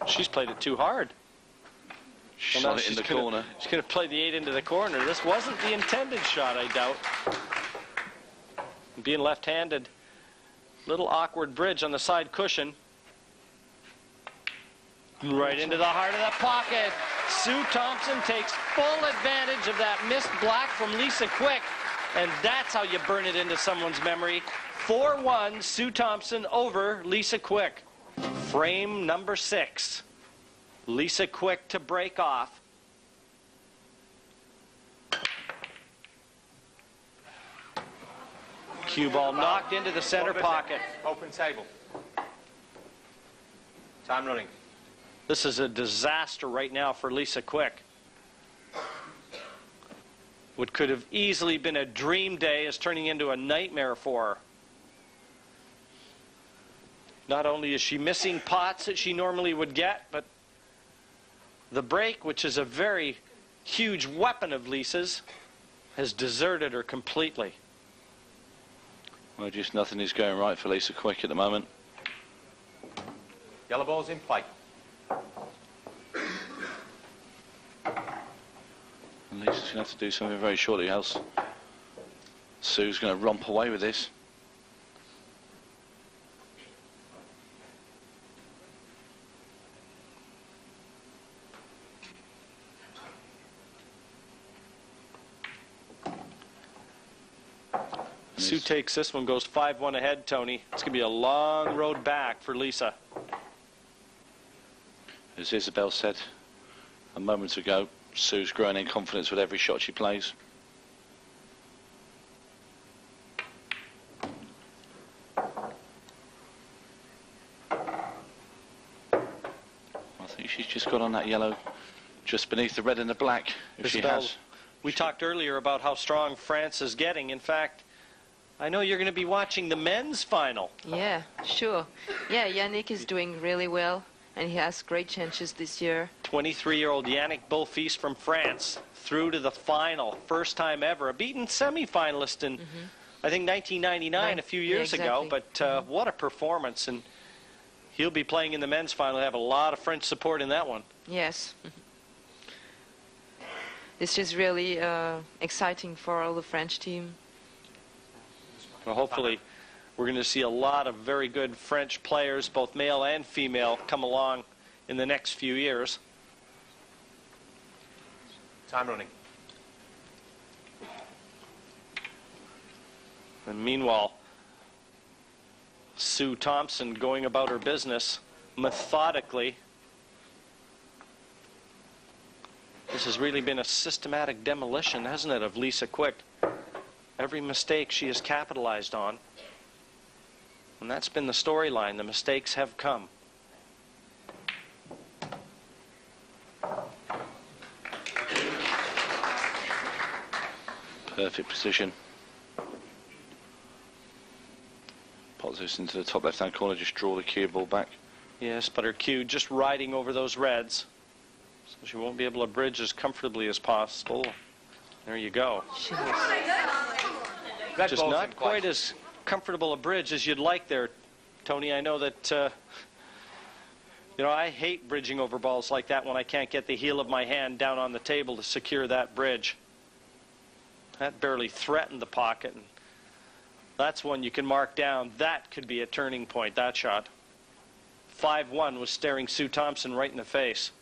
She's played it too hard. Shot it in the corner. She's going to play the 8 into the corner. This wasn't the intended shot, I doubt. Being left-handed, little awkward bridge on the side cushion. Right into the heart of the pocket. Sue Thompson takes full advantage of that missed black from Lisa Quick. And that's how you burn it into someone's memory. 4-1, Sue Thompson over Lisa Quick. Frame number 6. Lisa Quick to break off. Cue ball knocked into the center pocket. Open table. Time running. This is a disaster right now for Lisa Quick. What could have easily been a dream day is turning into a nightmare for her. Not only is she missing pots that she normally would get, but the break, which is a very huge weapon of Lisa's, has deserted her completely. Well, just nothing is going right for Lisa Quick at the moment. Yellow ball's in play. And Lisa's going to have to do something very shortly, else Sue's going to romp away with this. Sue takes this one, goes 5-1 ahead, Tony. It's going to be a long road back for Lisa. As Isabel said a moment ago, Sue's growing in confidence with every shot she plays. I think she's just got on that yellow just beneath the red and the black, if she Isabel, has. we talked earlier about how strong France is getting. In fact, I know you're going to be watching the men's final. Yeah, sure. Yeah, Yannick is doing really well, and he has great chances this year. 23-year-old Yannick Beaufils from France through to the final. First time ever. A beaten semi-finalist in, I think, 1999, a few years ago. But what a performance. And he'll be playing in the men's final. He'll have a lot of French support in that one. Yes. This is really exciting for all the French team. Well, hopefully, we're going to see a lot of very good French players, both male and female, come along in the next few years. Time running. And meanwhile, Sue Thompson going about her business methodically. This has really been a systematic demolition, hasn't it, of Lisa Quick? Every mistake she has capitalized on. And that's been the storyline. The mistakes have come. Perfect position. Pots this into the top left-hand corner, just draw the cue ball back. Yes, but her cue just riding over those reds. So she won't be able to bridge as comfortably as possible. There you go. Just not quite as comfortable a bridge as you'd like there, Tony. I know that, you know, I hate bridging over balls like that when I can't get the heel of my hand down on the table to secure that bridge. That barely threatened the pocket. And that's one you can mark down. That could be a turning point, that shot. 5-1 was staring Sue Thompson right in the face.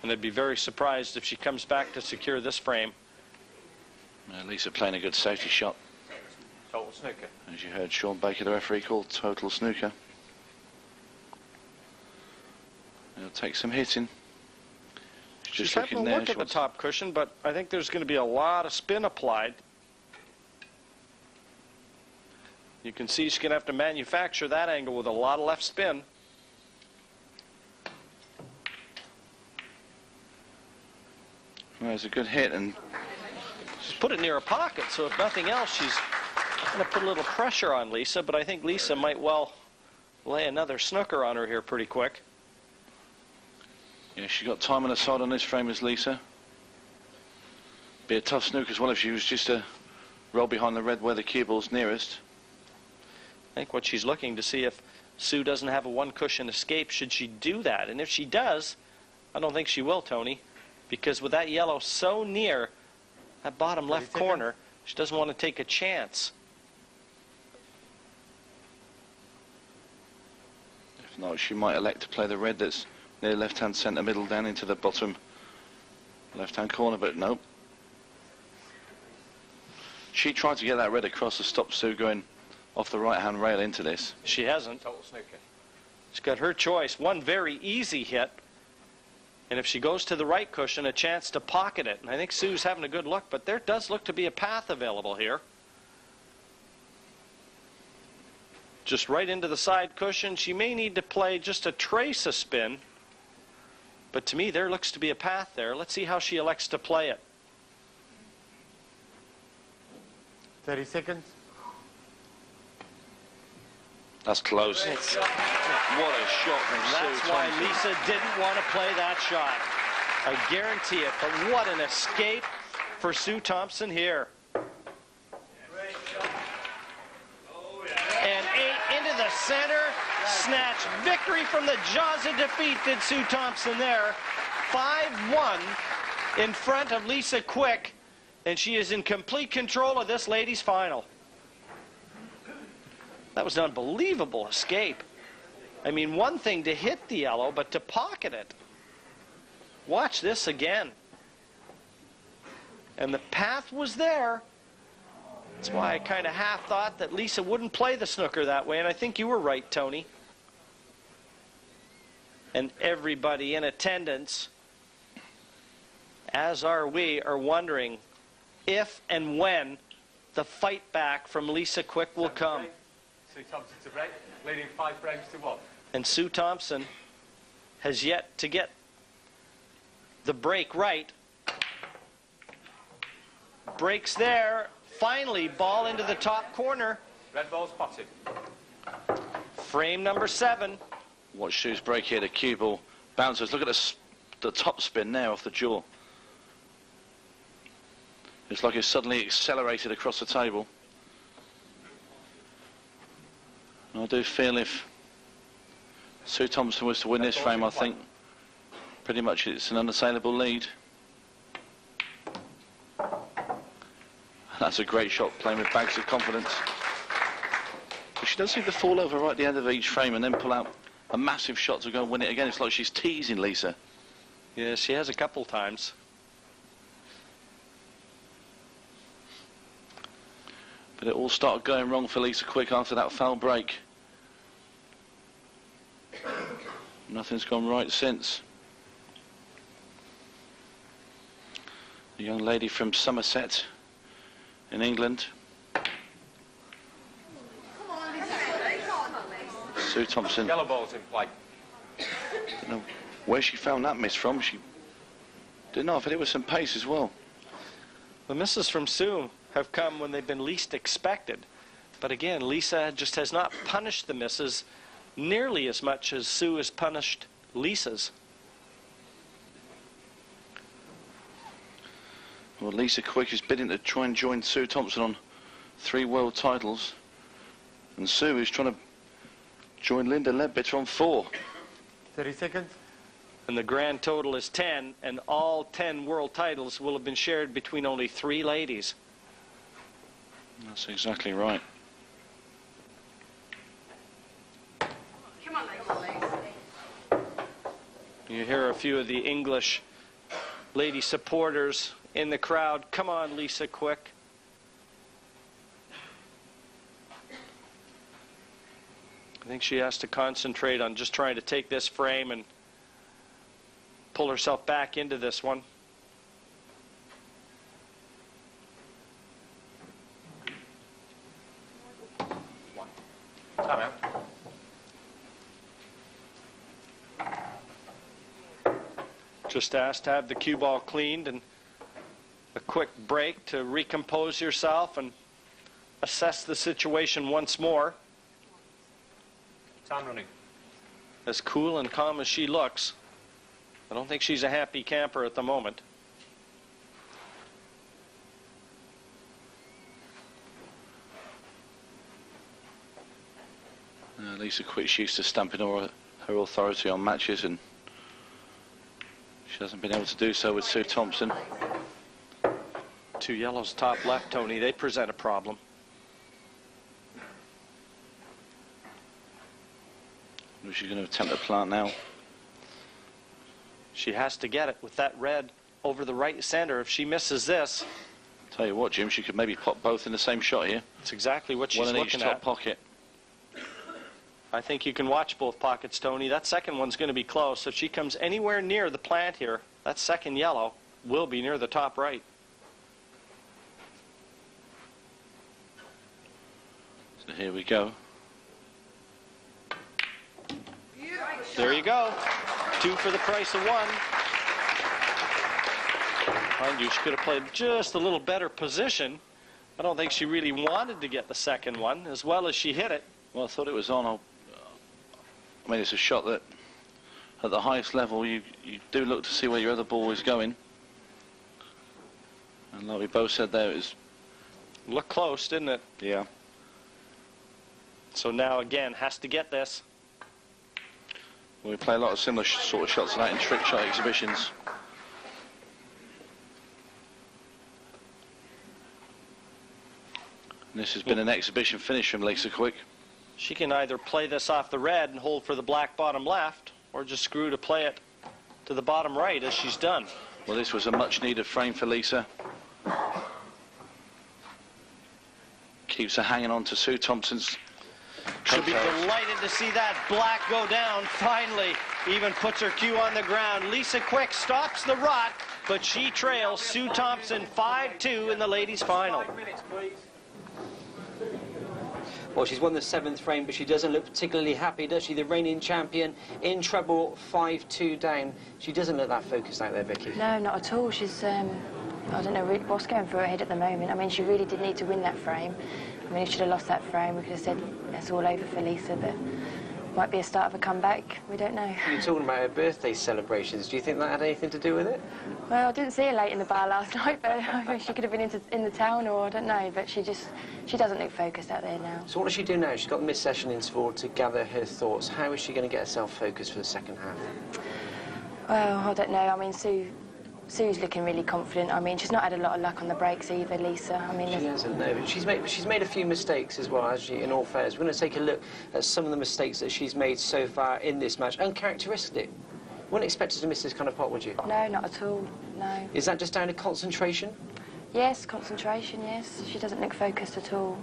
And I'd be very surprised if she comes back to secure this frame. Lisa playing a good safety shot. Total snooker. As you heard Sean Baker, the referee, called total snooker. He'll take some hitting. She's having a look at the top cushion, but I think there's going to be a lot of spin applied. You can see she's going to have to manufacture that angle with a lot of left spin. Well, it's a good hit, and she's put it near her pocket, so if nothing else, she's going to put a little pressure on Lisa, but I think Lisa might well lay another snooker on her here pretty quick. Yeah, she got time on her side on this frame as Lisa. Be a tough snooker as well if she was just to roll behind the red where the cue ball's nearest. I think what she's looking to see if Sue doesn't have a one-cushion escape, should she do that? And if she does, I don't think she will, Tony, because with that yellow so near that bottom left corner, she doesn't want to take a chance. If not, she might elect to play the red that's near left-hand centre middle down into the bottom Left-hand corner, but nope. She tried to get that red across to stop Sue going off the right-hand rail into this. She hasn't. Total snooker. She's got her choice. One very easy hit. And if she goes to the right cushion, a chance to pocket it. And I think Sue's having a good look, but there does look to be a path available here. Just right into the side cushion. She may need to play just a trace of spin. But to me, there looks to be a path there. Let's see how she elects to play it. 30 seconds. That's close. What a shot from Sue That's why Thompson. Lisa didn't want to play that shot. I guarantee it. But what an escape for Sue Thompson here. And 8 into the center. Snatch victory from the jaws of defeat did Sue Thompson there. 5-1 in front of Lisa Quick. And she is in complete control of this ladies' final. That was an unbelievable escape. I mean, one thing to hit the yellow, but to pocket it. Watch this again. And the path was there. That's why I kind of half thought that Lisa wouldn't play the snooker that way, and I think you were right, Tony. And everybody in attendance, as are we, are wondering if and when the fight back from Lisa Quick will come. Sue Thompson to break, leading 5 frames to 1. And Sue Thompson has yet to get the break right. Breaks there. Finally, ball into the top corner. Red ball spotted. Frame number 7. Watch Sue's break here, the cue ball bounces. Look at the top spin there off the jaw. It's like it's suddenly accelerated across the table. And I do feel if Sue Thompson was to win this frame, I think pretty much it's an unassailable lead. That's a great shot, playing with bags of confidence. But she does seem to fall over right at the end of each frame and then pull out a massive shot to go and win it again. It's like she's teasing Lisa. Yeah, she has a couple times. But it all started going wrong for Lisa Quick after that foul break. Nothing's gone right since. A young lady from Somerset in England. Sue Thompson. Yellow ball's in play. Don't know where she found that miss from. She didn't know if it was some pace as well. The misses from Sue have come when they've been least expected. But again, Lisa just has not punished the misses nearly as much as Sue has punished Lisa's. Well, Lisa Quick is bidding to try and join Sue Thompson on 3 world titles. And Sue is trying to join Linda Ledbetter on 4. 30 seconds. And the grand total is 10, and all 10 world titles will have been shared between only 3 ladies. That's exactly right. Come on, ladies. You hear a few of the English lady supporters in the crowd. Come on, Lisa Quick. I think she has to concentrate on just trying to take this frame and pull herself back into this one. Time out. Just asked to have the cue ball cleaned and a quick break to recompose yourself and assess the situation once more. Time running. As cool and calm as she looks, I don't think she's a happy camper at the moment. Lisa Quick's used to stamping her authority on matches, and she hasn't been able to do so with Sue Thompson. 2 yellows top left, Tony. They present a problem. She's going to attempt to plant now. She has to get it with that red over the right center. If she misses this, Tell you what, Jim, she could maybe pop both in the same shot here. it's exactly what she's One in each looking top at. pocket. I think you can watch both pockets, Tony. That second one's going to be close. If she comes anywhere near the plant here, that second yellow will be near the top right. So here we go. There you go. 2 for the price of 1. Mind you, she could have played just a little better position. I don't think she really wanted to get the second one as well as she hit it. Well, I thought it was on. I mean, it's a shot that at the highest level you do look to see where your other ball is going. And like we both said there, it was... Looked close, didn't it? Yeah. So now, again, has to get this. We play a lot of similar sort of shots like that in trick shot exhibitions. And this has been an exhibition finish from Lisa Quick. She can either play this off the red and hold for the black bottom left, or just screw to play it to the bottom right, as she's done. Well, this was a much-needed frame for Lisa. Keeps her hanging on to Sue Thompson's. She'll be delighted to see that black go down, finally. Even puts her cue on the ground. Lisa Quick stops the rot, but she trails Sue Thompson 5-2 in the ladies' final. 5 minutes, please. Well, she's won the 7th frame, but she doesn't look particularly happy, does she? The reigning champion in trouble, 5-2 down. She doesn't look that focused out there, Vicky. No, not at all. She's, I don't know what's going through her head at the moment. I mean, she really did need to win that frame. I mean, if she'd have lost that frame, we could have said that's all over for Lisa, but might be a start of a comeback. We don't know. You're talking about her birthday celebrations. Do you think that had anything to do with it? Well, I didn't see her late in the bar last night, but I mean, she could have been in the town, or I don't know, but she doesn't look focused out there now. So what does she do now? She's got the mid-session interval to gather her thoughts. How is she going to get herself focused for the second half? Well, I don't know. I mean, Sue's looking really confident. I mean, she's not had a lot of luck on the breaks either, Lisa. I mean, she hasn't, no. She's made a few mistakes as well, as in all fairness. We're going to take a look at some of the mistakes that she's made so far in this match. Uncharacteristic. Wouldn't expect her to miss this kind of pot, would you? No, not at all, no. Is that just down to concentration? Yes, concentration, yes. She doesn't look focused at all.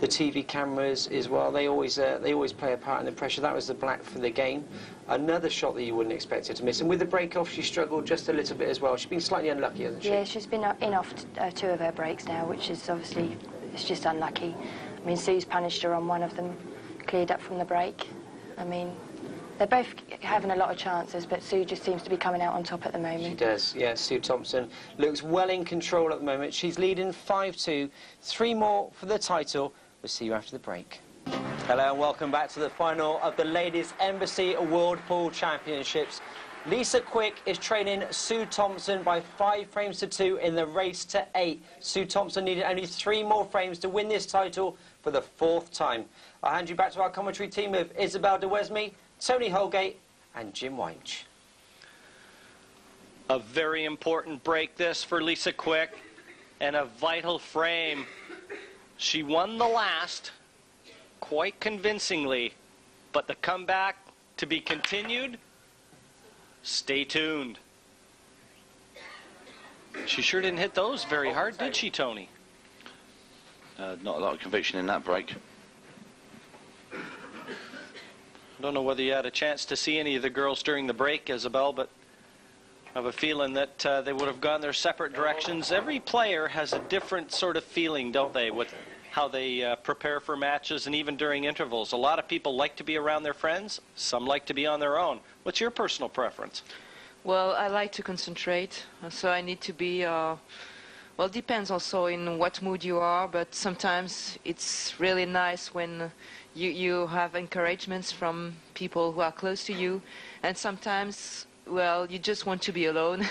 The TV cameras as well, they always play a part in the pressure. That was the black for the game. Another shot that you wouldn't expect her to miss. And with the break-off, she struggled just a little bit as well. She's been slightly unlucky, hasn't she? Yeah, she's been in off 2 of her breaks now, which is obviously, it's just unlucky. I mean, Sue's punished her on one of them, cleared up from the break. I mean, they're both having a lot of chances, but Sue just seems to be coming out on top at the moment. She does, yeah. Sue Thompson looks well in control at the moment. She's leading 5-2. 3 more for the title. We'll see you after the break. Hello and welcome back to the final of the Ladies Embassy World Pool Championships. Lisa Quick is trailing Sue Thompson by 5 frames to 2 in the race to 8. Sue Thompson needed only 3 more frames to win this title for the 4th time. I'll hand you back to our commentary team of Isabel DeWesme, Tony Holgate and Jim Winch. A very important break this for Lisa Quick, and a vital frame. She won the last quite convincingly, but the comeback to be continued. Stay tuned. She sure didn't hit those very hard, did she, Tony? Not a lot of conviction in that break. I don't know whether you had a chance to see any of the girls during the break, Isabel, but I have a feeling that they would have gone their separate directions. Every player has a different sort of feeling, don't they, with how they prepare for matches and even during intervals. A lot of people like to be around their friends. Some like to be on their own. What's your personal preference? Well, I like to concentrate, so I need to be, well, it depends also in what mood you are, but sometimes it's really nice when you have encouragements from people who are close to you, and sometimes, well, you just want to be alone.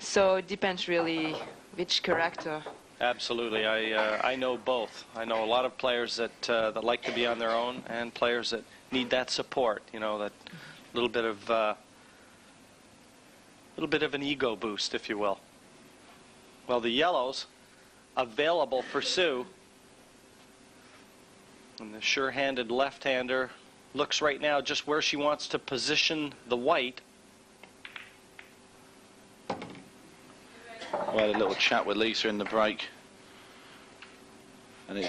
So it depends really which character. Absolutely. I know both. I know a lot of players that like to be on their own, and players that need that support, you know, that little bit of an ego boost, if you will. Well, the yellows available for Sue. And the sure-handed left-hander looks right now just where she wants to position the white. We had a little chat with Lisa in the break, and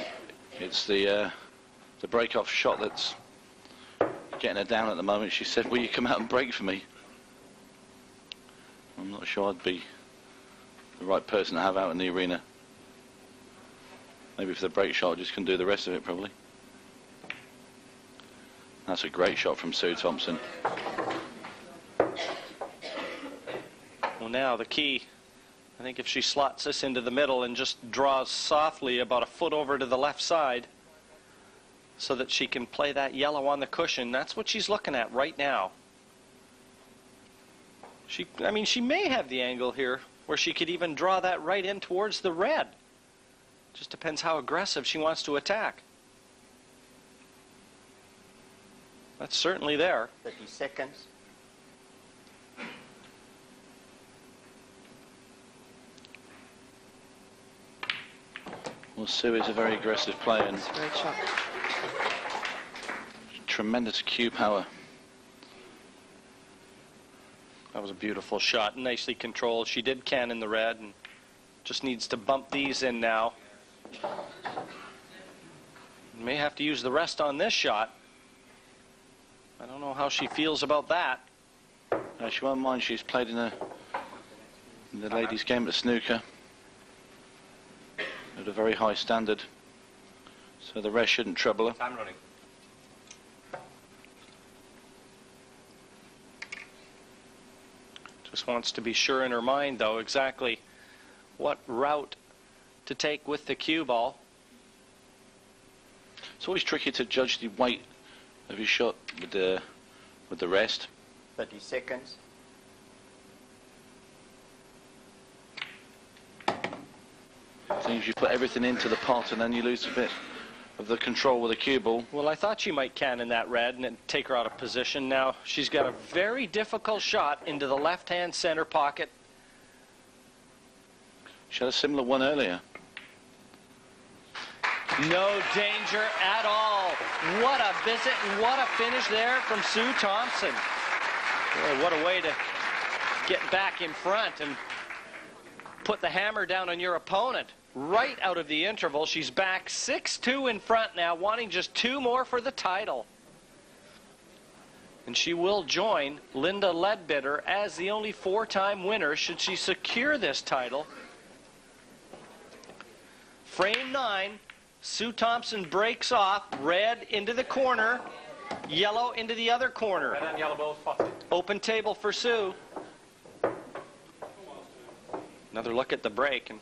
it's the break-off shot that's getting her down at the moment. She said, "Will you come out and break for me?" I'm not sure I'd be the right person to have out in the arena. Maybe for the break shot, I just can do the rest of it probably. That's a great shot from Sue Thompson. Well, now the key, I think if she slots this into the middle and just draws softly about a foot over to the left side so that she can play that yellow on the cushion, that's what she's looking at right now. I mean, she may have the angle here where she could even draw that right in towards the red. Just depends how aggressive she wants to attack. That's certainly there. 30 seconds. Well, Sue is a very aggressive player and Great shot. tremendous cue power. That was a beautiful shot, nicely controlled. She did cannon the red and just needs to bump these in now. May have to use the rest on this shot. I don't know how she feels about that. She won't mind. She's played in the ladies' game at snooker at a very high standard, so the rest shouldn't trouble her. Time running. Just wants to be sure in her mind, though, exactly what route to take with the cue ball. It's always tricky to judge the weight of your shot with the rest. 30 seconds. Things you put everything into the pot and then you lose a bit of the control with the cue ball. Well, I thought she might cannon that red and then take her out of position. Now she's got a very difficult shot into the left-hand center pocket. She had a similar one earlier. No danger at all. What a visit and what a finish there from Sue Thompson. Boy, what a way to get back in front and put the hammer down on your opponent. Right out of the interval, she's back 6-2 in front now, wanting just 2 more for the title. And she will join Linda Ledbetter as the only 4-time winner should she secure this title. Frame 9, Sue Thompson breaks off, red into the corner, yellow into the other corner. Red and yellow balls spotted. Open table for Sue. Another look at the break, and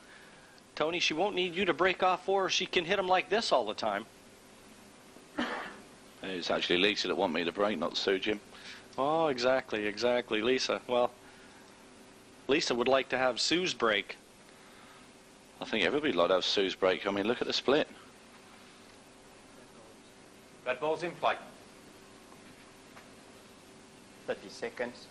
Tony, she won't need you to break off for her. She can hit them like this all the time. It's actually Lisa that want me to break, not Sue, Jim. Oh, exactly, Lisa. Well, Lisa would like to have Sue's break. I think everybody'd like to have Sue's break. I mean, look at the split. Red ball's in play. 30 seconds.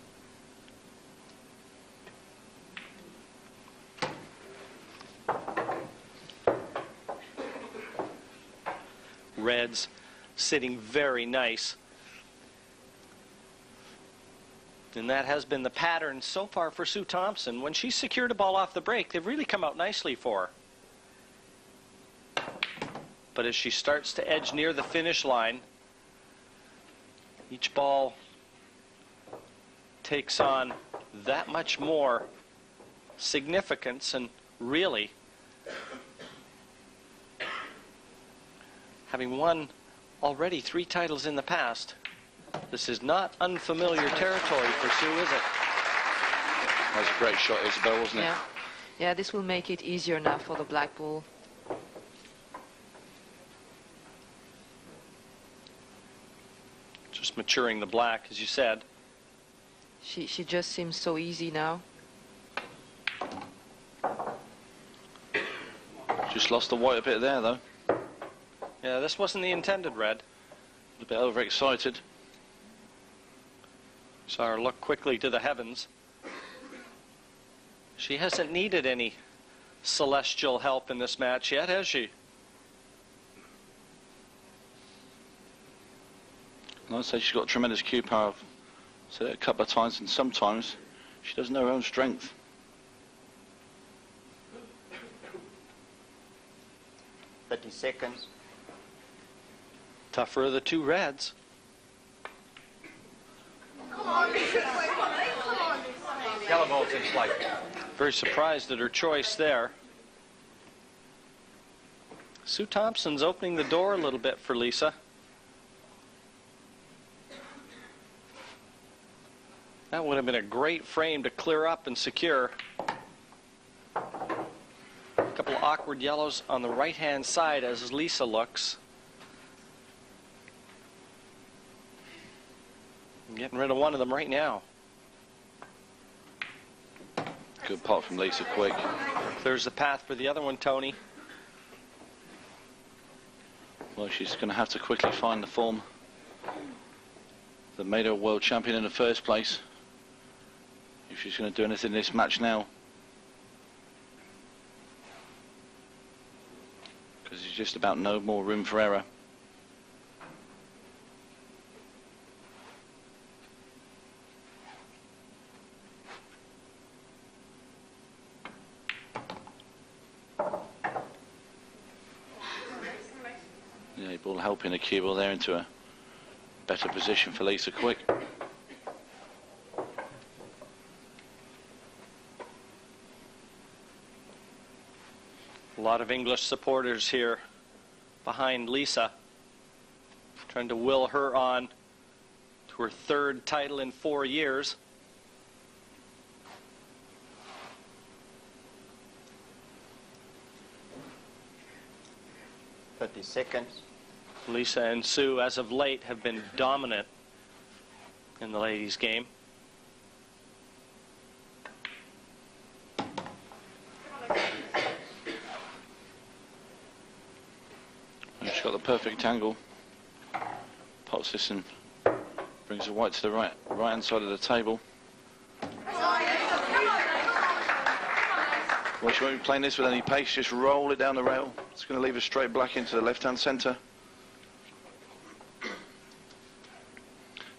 Reds sitting very nice. And that has been the pattern so far for Sue Thompson. When she's secured a ball off the break, they've really come out nicely for her. But as she starts to edge near the finish line, each ball takes on that much more significance, and really, having won already 3 titles in the past, this is not unfamiliar territory for Sue, is it? That was a great shot, Isabel, wasn't it? Yeah, this will make it easier now for the black ball. Just maturing the black, as you said. She just seems so easy now. Just lost the white a bit there, though. Yeah, this wasn't the intended red. A bit overexcited. Saw her look quickly to the heavens. She hasn't needed any celestial help in this match yet, has she? I'd say she's got tremendous cue power. I've said it a couple of times, and sometimes she doesn't know her own strength. 30 seconds. Tougher of the two reds. Yellow ball's in play. Very surprised at her choice there. Sue Thompson's opening the door a little bit for Lisa. That would have been a great frame to clear up and secure. A couple of awkward yellows on the right-hand side as Lisa looks. I'm getting rid of one of them right now. Good pot from Lisa Quick. Clears the path for the other one, Tony. Well, she's going to have to quickly find the form that made her a world champion in the first place, if she's going to do anything in this match now. Because there's just about no more room for error. Yeah, ball helping the cue ball there into a better position for Lisa Quick. A lot of English supporters here behind Lisa, trying to will her on to her third title in 4 years. Thirty seconds. Lisa and Sue, as of late, have been dominant in the ladies' game. And she's got the perfect angle. Pots this and brings the white to the right-hand side of the table. Well, she won't be playing this with any pace. Just roll it down the rail. It's going to leave a straight black into the left-hand centre.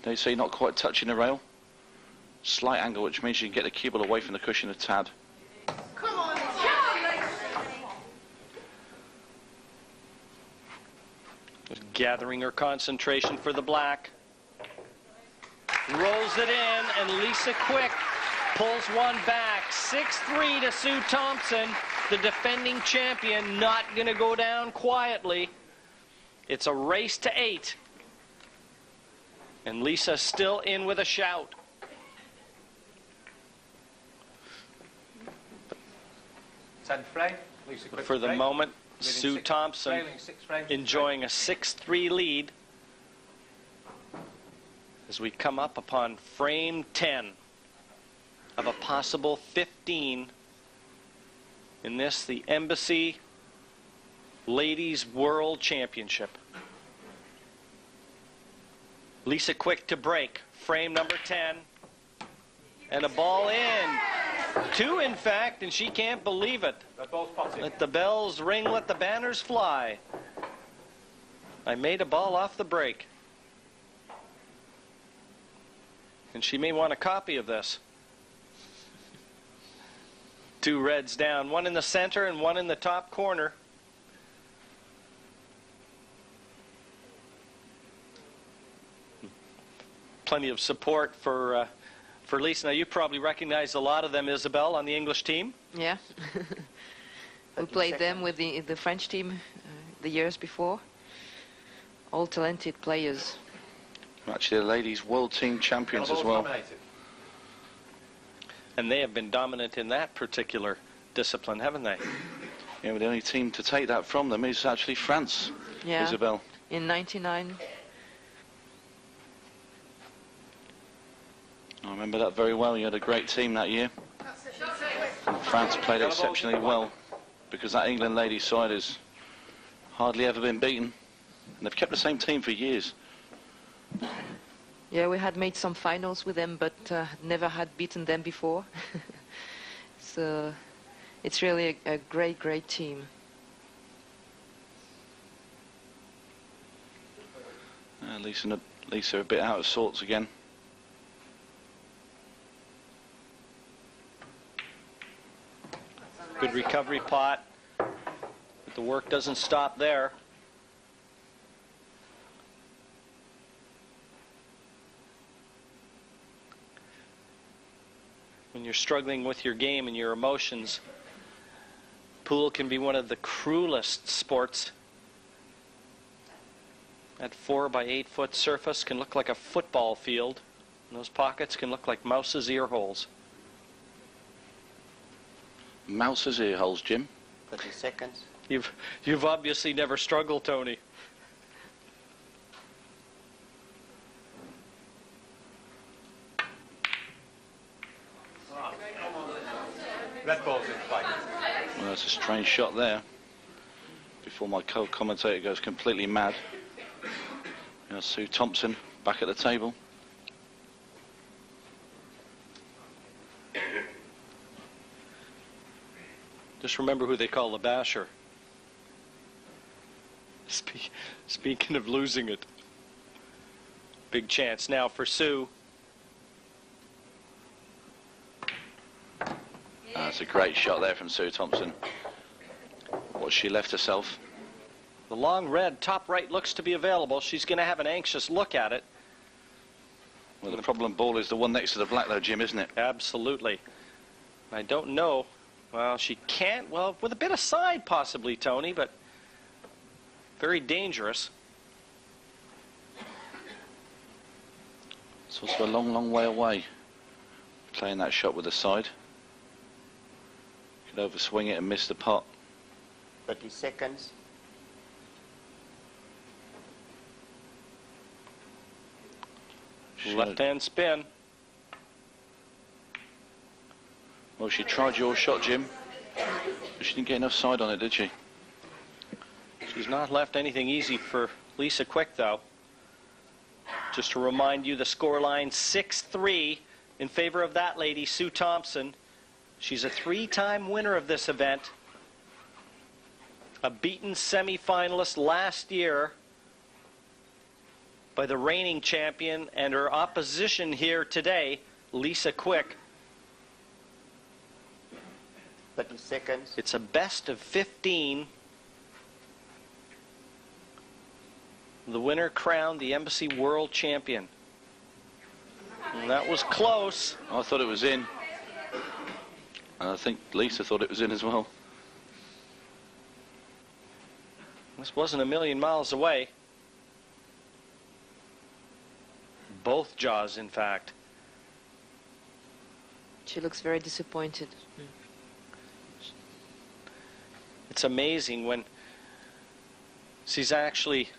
They say not quite touching the rail. Slight angle, which means you can get the cue ball away from the cushion a tad. Just gathering her concentration for the black. Rolls it in, and Lisa Quick pulls one back. 6-3 to Sue Thompson, the defending champion, not going to go down quietly. It's a race to 8. And Lisa still in with a shout. Ten frame. Lisa Quick For the frame. moment, Leading Sue Thompson trailing 6 frames to enjoying a 6-3 lead as we come up upon frame 10 of a possible 15 in this, the Embassy Ladies World Championship. Lisa Quick to break, frame number 10, and a ball in. 2, in fact, and she can't believe it. They're both potted. Let the bells ring, let the banners fly. I made a ball off the break. And she may want a copy of this. 2 reds down, one in the center and one in the top corner. Plenty of support for Lisa. Now, you probably recognize a lot of them, Isabel, on the English team. Yeah. We played them with the French team the years before. All talented players. Actually, the ladies' world team champions as well. Nominated. And they have been dominant in that particular discipline, haven't they? Yeah, but the only team to take that from them is actually France, Yeah. Isabel. In '99. I remember that very well. You had a great team that year. And France played exceptionally well because that England ladies side has hardly ever been beaten. And they've kept the same team for years. Yeah, we had made some finals with them, but never had beaten them before. So it's really a great, great team. Lisa a bit out of sorts again. Good recovery pot. With the work doesn't stop there. When you're struggling with your game and your emotions, pool can be one of the cruelest sports. That 4 by 8 foot surface can look like a football field, and those pockets can look like mouse's ear holes. Mouse's ear holes, Jim. 30 seconds. You've obviously never struggled, Tony. Red ball's in play. Well, that's a strange shot there. Before my co-commentator goes completely mad. Now Sue Thompson back at the table. Just remember who they call the basher. Speaking of losing it. Big chance now for Sue. That's a great shot there from Sue Thompson. What she left herself. The long red top right looks to be available. She's going to have an anxious look at it. Well, the problem ball is the one next to the black though, Jim, isn't it? Absolutely. I don't know. Well, she can't. Well, with a bit of side possibly, Tony, but very dangerous. It's also a long, long way away. Playing that shot with the side. Could overswing it and miss the pot. 30 seconds. Left-hand spin. Well, she tried your shot, Jim. But she didn't get enough side on it, did she? She's not left anything easy for Lisa Quick, though. Just to remind you, the scoreline 6-3 in favor of that lady, Sue Thompson. She's a 3-time winner of this event. A beaten semi-finalist last year by the reigning champion, and her opposition here today, Lisa Quick. 30 seconds. It's a best of 15. The winner crowned the Embassy World Champion. And that was close. I thought it was in. And I think Lisa thought it was in as well. This wasn't a million miles away. Both jaws, in fact. She looks very disappointed. It's amazing when she's actually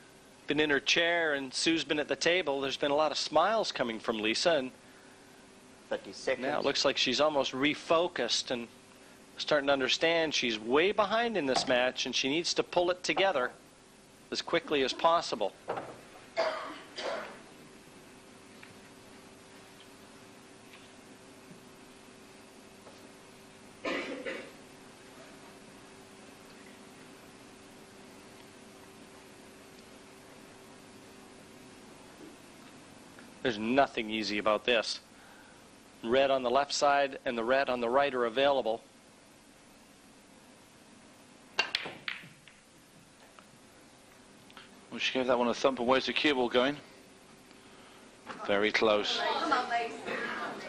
been in her chair and Sue's been at the table. There's been a lot of smiles coming from Lisa, and 30 seconds. now it looks like she's almost refocused and starting to understand she's way behind in this match and she needs to pull it together as quickly as possible. There's nothing easy about this. Red on the left side and the red on the right are available. Well, she gave that one a thump, and where's the cue ball going? Very close.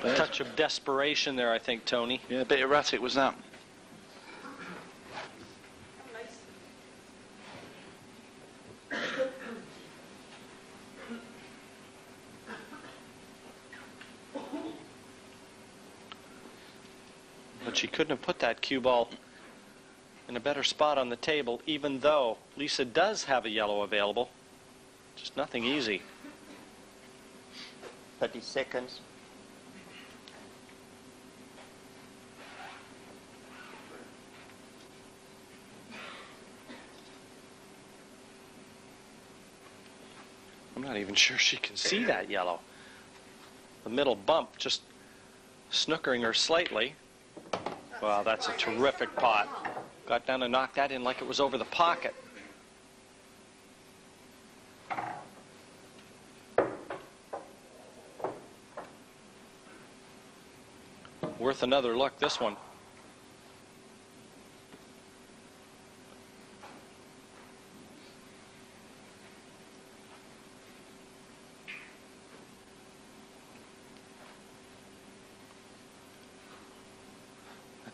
A touch of desperation there, I think, Tony. Yeah, a bit erratic was that. But she couldn't have put that cue ball in a better spot on the table, even though Lisa does have a yellow available. Just nothing easy. 30 seconds. I'm not even sure she can see that yellow. The middle bump just snookering her slightly. Wow, that's a terrific pot. Got down and knocked that in like it was over the pocket. Worth another look, this one.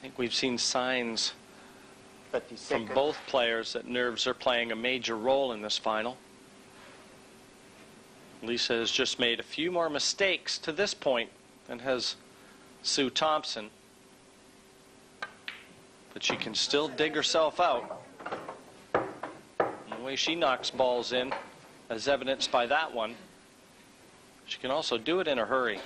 think we've seen signs 30 from seconds. both players that nerves are playing a major role in this final. Lisa has just made a few more mistakes to this point than has Sue Thompson. But she can still dig herself out. And the way she knocks balls in, as evidenced by that one, she can also do it in a hurry.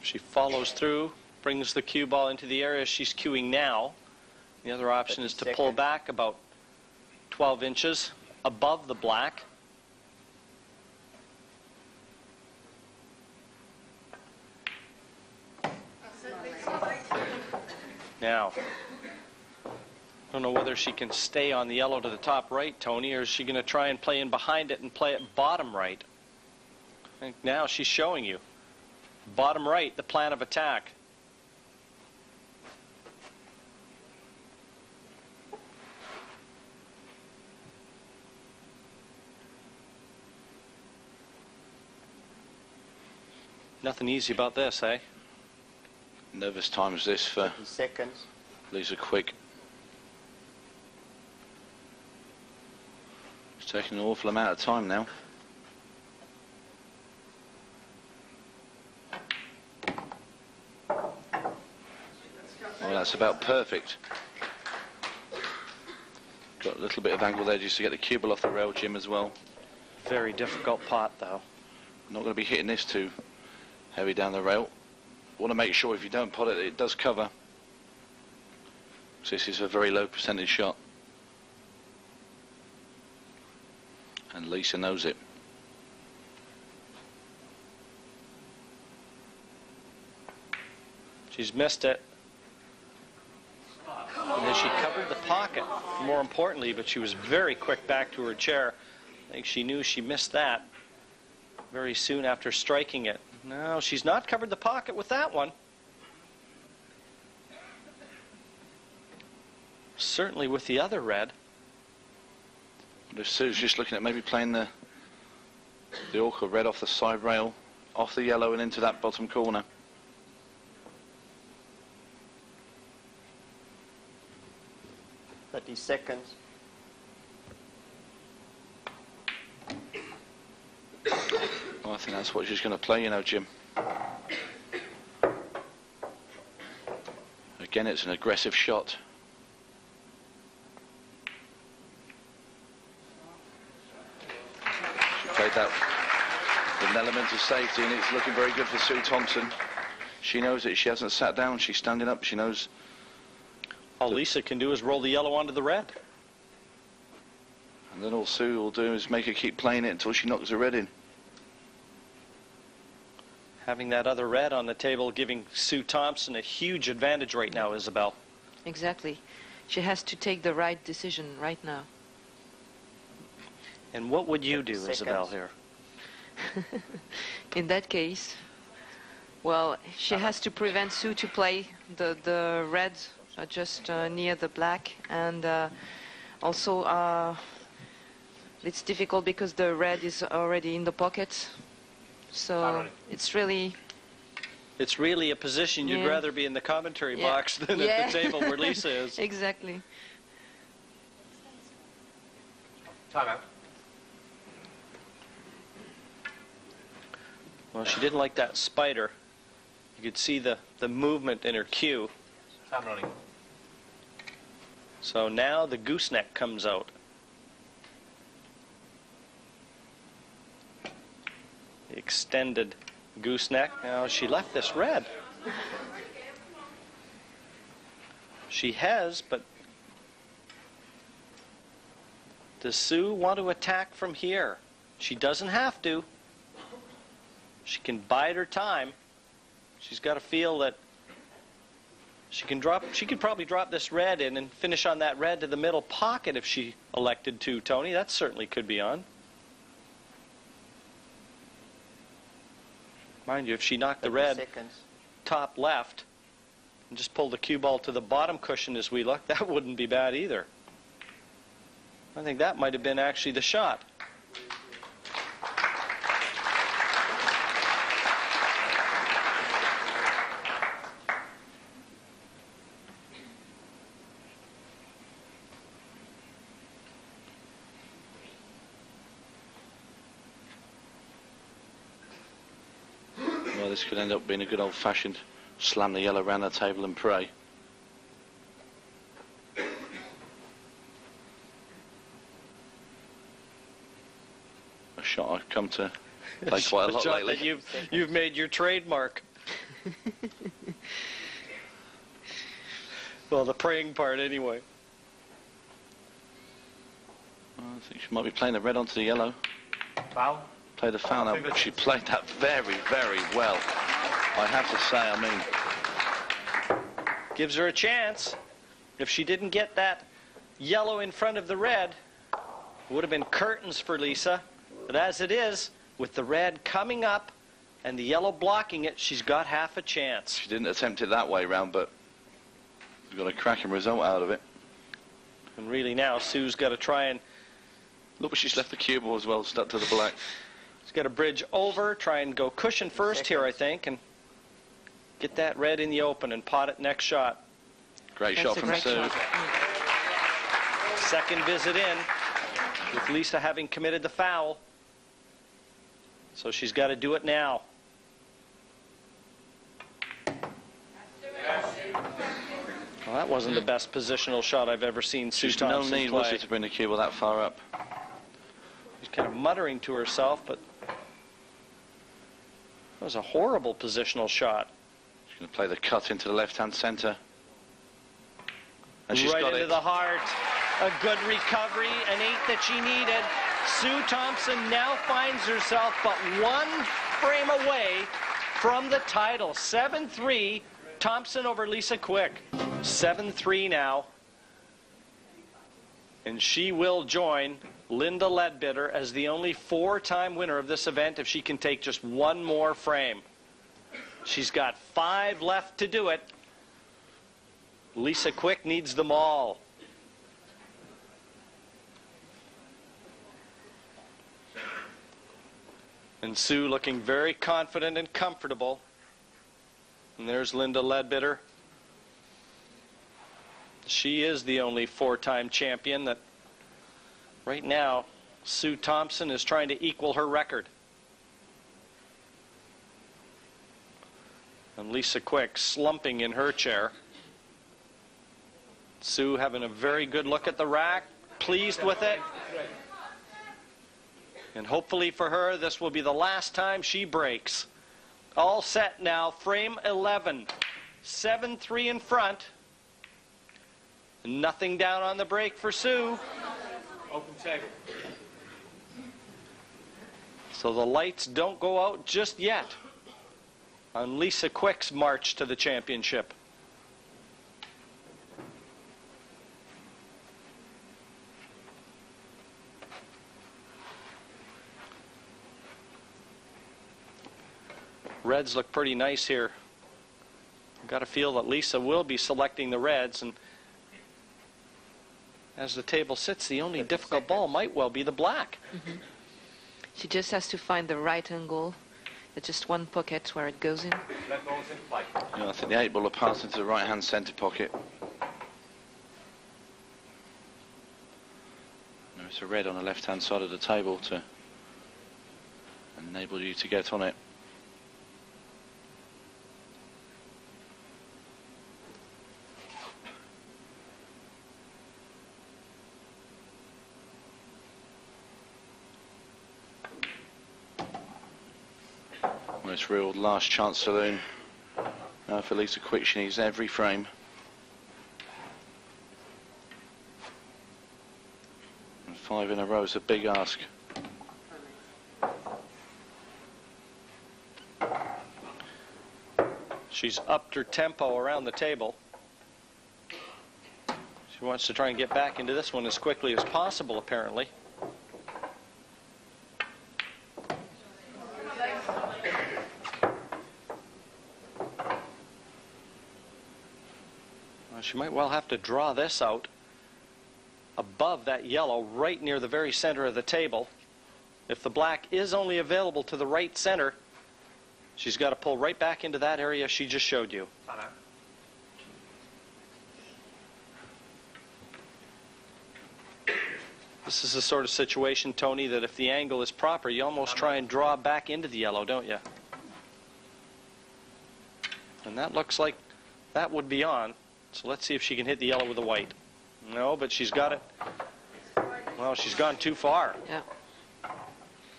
She follows through, brings the cue ball into the area she's cueing now. The other option is to pull back about 12 inches above the black. Now, I don't know whether she can stay on the yellow to the top right, Tony, or is she going to try and play in behind it and play it bottom right? I think now she's showing you. Bottom right, the plan of attack. Nothing easy about this, eh? Nervous times this for 30 seconds. Lisa Quick. It's taking an awful amount of time now. Well, that's about perfect. Got a little bit of angle there just to get the cue ball off the rail, Jim, as well. Very difficult pot, though. Not going to be hitting this too heavy down the rail. Want to make sure if you don't pot it, it does cover. So this is a very low percentage shot. And Lisa knows it. She's missed it. And then she covered the pocket, more importantly, but she was very quick back to her chair. I think she knew she missed that very soon after striking it. No, she's not covered the pocket with that one. Certainly with the other red. But if Sue's just looking at maybe playing the orca red off the side rail, off the yellow and into that bottom corner. Thirty seconds. Well, I think that's what she's going to play, you know, Jim. Again, it's an aggressive shot. She played that with an element of safety, and it's looking very good for Sue Thompson. She knows it. She hasn't sat down. She's standing up. She knows. All Lisa can do is roll the yellow onto the red. And then all Sue will do is make her keep playing it until she knocks the red in. Having that other red on the table giving Sue Thompson a huge advantage right now, Isabel. Exactly. She has to take the right decision right now. And what would you do, Seconds. Isabel, here? In that case, well, she has to prevent Sue to play the red just near the black, and also it's difficult because the red is already in the pocket. So it's really a position you'd rather be in the commentary box than at the table where Lisa is. Exactly. Time out. Well, she didn't like that spider. You could see the movement in her cue. Time running. So now the gooseneck comes out. The extended gooseneck. Now she left this red. She has, but does Sue want to attack from here? She doesn't have to. She can bide her time. She's got to feel that she could probably drop this red in and finish on that red to the middle pocket if she elected to, Tony. That certainly could be on. Mind you, if she knocked the 30 red seconds. top left and just pulled the cue ball to the bottom cushion as we look, that wouldn't be bad either. I think that might have been actually the shot. Well, this could end up being a good old-fashioned slam the yellow round the table and pray. A shot I've come to play quite a lot shot lately. that you've made your trademark. Well, the praying part anyway. I think she might be playing the red onto the yellow. Foul. Played the foul now. She played that very, very well. I have to say, I mean, Gives her a chance. If she didn't get that yellow in front of the red, it would have been curtains for Lisa. But as it is, with the red coming up and the yellow blocking it, she's got half a chance. she didn't attempt it that way round, but she's got a cracking result out of it. And really now, Sue's got to try and... Look, but she's left the cue ball as well, stuck to the black. She's got to bridge over, try and go cushion first here, I think, and get that red in the open and pot it next shot. Great That's shot a from great Sue. shot. Second visit in, with Lisa having committed the foul. So she's got to do it now. Well, that wasn't the best positional shot I've ever seen Sue She's no Thompson need, was play. there, to bring the cue ball that far up. She's kind of muttering to herself, but that was a horrible positional shot. She's going to play the cut into the left-hand centre. And she's Right got into it. the heart. A good recovery, an 8 that she needed. Sue Thompson now finds herself but one frame away from the title. 7-3, Thompson over Lisa Quick. 7-3 now. And she will join Linda Ledbetter as the only 4-time winner of this event if she can take just one more frame. She's got 5 left to do it. Lisa Quick needs them all. And Sue looking very confident and comfortable. And there's Linda Ledbetter. She is the only 4-time champion that right now Sue Thompson is trying to equal her record. And Lisa Quick slumping in her chair. Sue having a very good look at the rack, pleased with it. And hopefully for her, this will be the last time she breaks. All set now, frame 11. 7-3 in front. Nothing down on the break for Sue. Open table. So the lights don't go out just yet on Lisa Quick's march to the championship. Reds look pretty nice here. I've got to feel that Lisa will be selecting the reds, and as the table sits, the only difficult ball might well be the black. Mm-hmm. She just has to find the right angle. There's just one pocket where it goes in. Red ball's in play. I think the 8 ball will pass into the right-hand centre pocket. There's a red on the left-hand side of the table to enable you to get on it. Well, it's real last chance saloon. Now for Lisa Quick, she needs every frame. And 5 in a row is a big ask. She's upped her tempo around the table. She wants to try and get back into this one as quickly as possible, apparently. Well, she might well have to draw this out above that yellow, right near the very center of the table. If the black is only available to the right center, she's got to pull right back into that area she just showed you. This is the sort of situation, Tony, that if the angle is proper, you almost try and draw back into the yellow, don't you? And that looks like that would be on. So let's see if she can hit the yellow with the white. No, but she's got it. Well, she's gone too far. Yeah.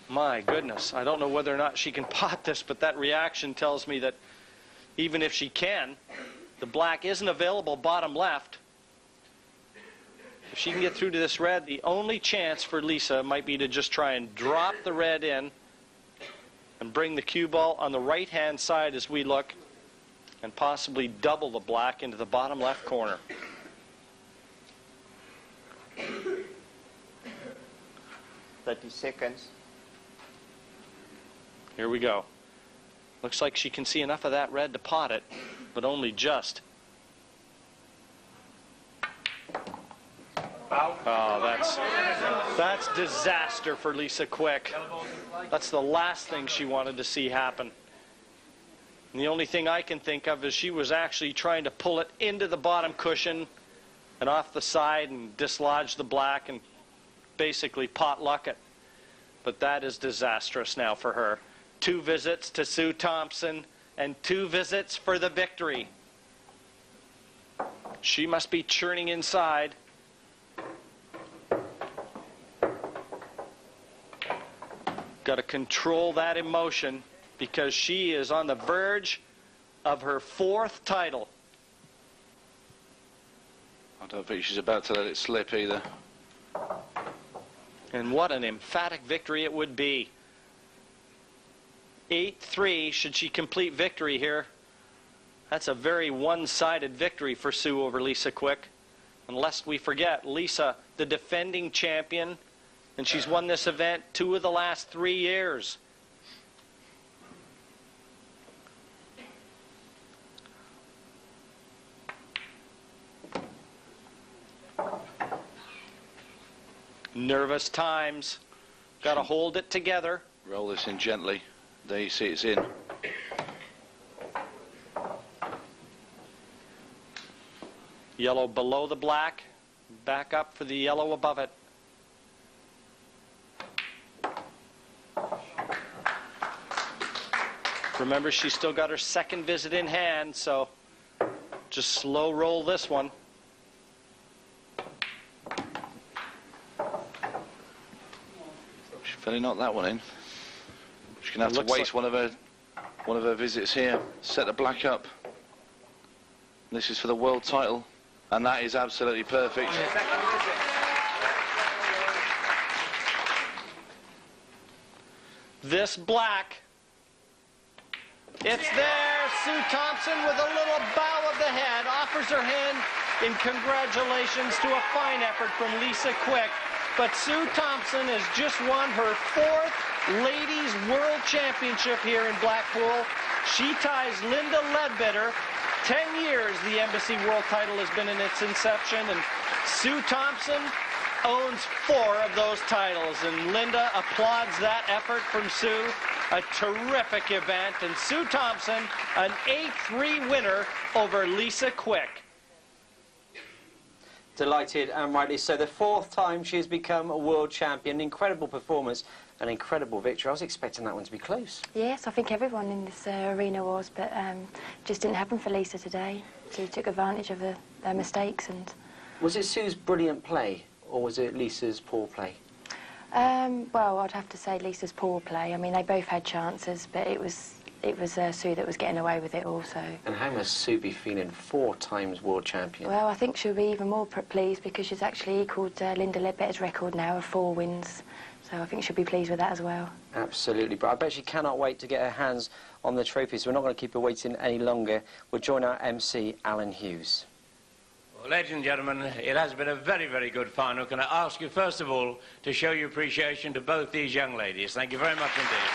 My goodness. I don't know whether or not she can pot this, but that reaction tells me that even if she can, the black isn't available bottom left. If she can get through to this red, the only chance for Lisa might be to just try and drop the red in and bring the cue ball on the right-hand side as we look, and possibly double the black into the bottom left corner. seconds. Here we go. Looks like she can see enough of that red to pot it, but only just. Oh, that's disaster for Lisa Quick. That's the last thing she wanted to see happen. And the only thing I can think of is she was actually trying to pull it into the bottom cushion and off the side and dislodge the black and basically potluck it. But that is disastrous now for her. 2 visits to Sue Thompson and 2 visits for the victory. She must be churning inside. Got to control that emotion because she is on the verge of her 4th title. I don't think she's about to let it slip either. And what an emphatic victory it would be. 8-3 should she complete victory here. That's a very one-sided victory for Sue over Lisa Quick. Unless we forget, Lisa, the defending champion, and she's won this event 2 of the last 3 years. Nervous times. Got to hold it together. Roll this in gently. There you see it's in. Yellow below the black. Back up for the yellow above it. Remember, she's still got her 2nd visit in hand, so just slow roll this one. She's fairly knocked that one in. She's going to have to waste one of her visits here. Set the black up. This is for the world title, and that is absolutely perfect. This black. It's there. Sue Thompson with a little bow of the head offers her hand in congratulations to a fine effort from Lisa Quick. But Sue Thompson has just won her 4th Ladies World Championship here in Blackpool. She ties Linda Ledbetter. 10 years the Embassy World title has been in its inception, and Sue Thompson owns 4 of those titles. And Linda applauds that effort from Sue. A terrific event, and Sue Thompson, an 8-3 winner over Lisa Quick. Delighted, and rightly so. The 4th time she has become a world champion. Incredible performance, an incredible victory. I was expecting that one to be close. Yes, I think everyone in this arena was, but just didn't happen for Lisa today. She took advantage of their mistakes. And was it Sue's brilliant play, or was it Lisa's poor play? Well, I'd have to say Lisa's poor play. I mean, they both had chances, but it was Sue that was getting away with it also. And how must Sue be feeling, 4 times world champion? Well, I think she'll be even more pleased because she's actually equalled Linda Ledbetter's record now of 4 wins. So I think she'll be pleased with that as well. Absolutely, but I bet she cannot wait to get her hands on the trophy, so we're not going to keep her waiting any longer. We'll join our MC, Alan Hughes. Well, ladies and gentlemen, it has been a very, very good final. Can I ask you, first of all, to show your appreciation to both these young ladies? Thank you very much indeed.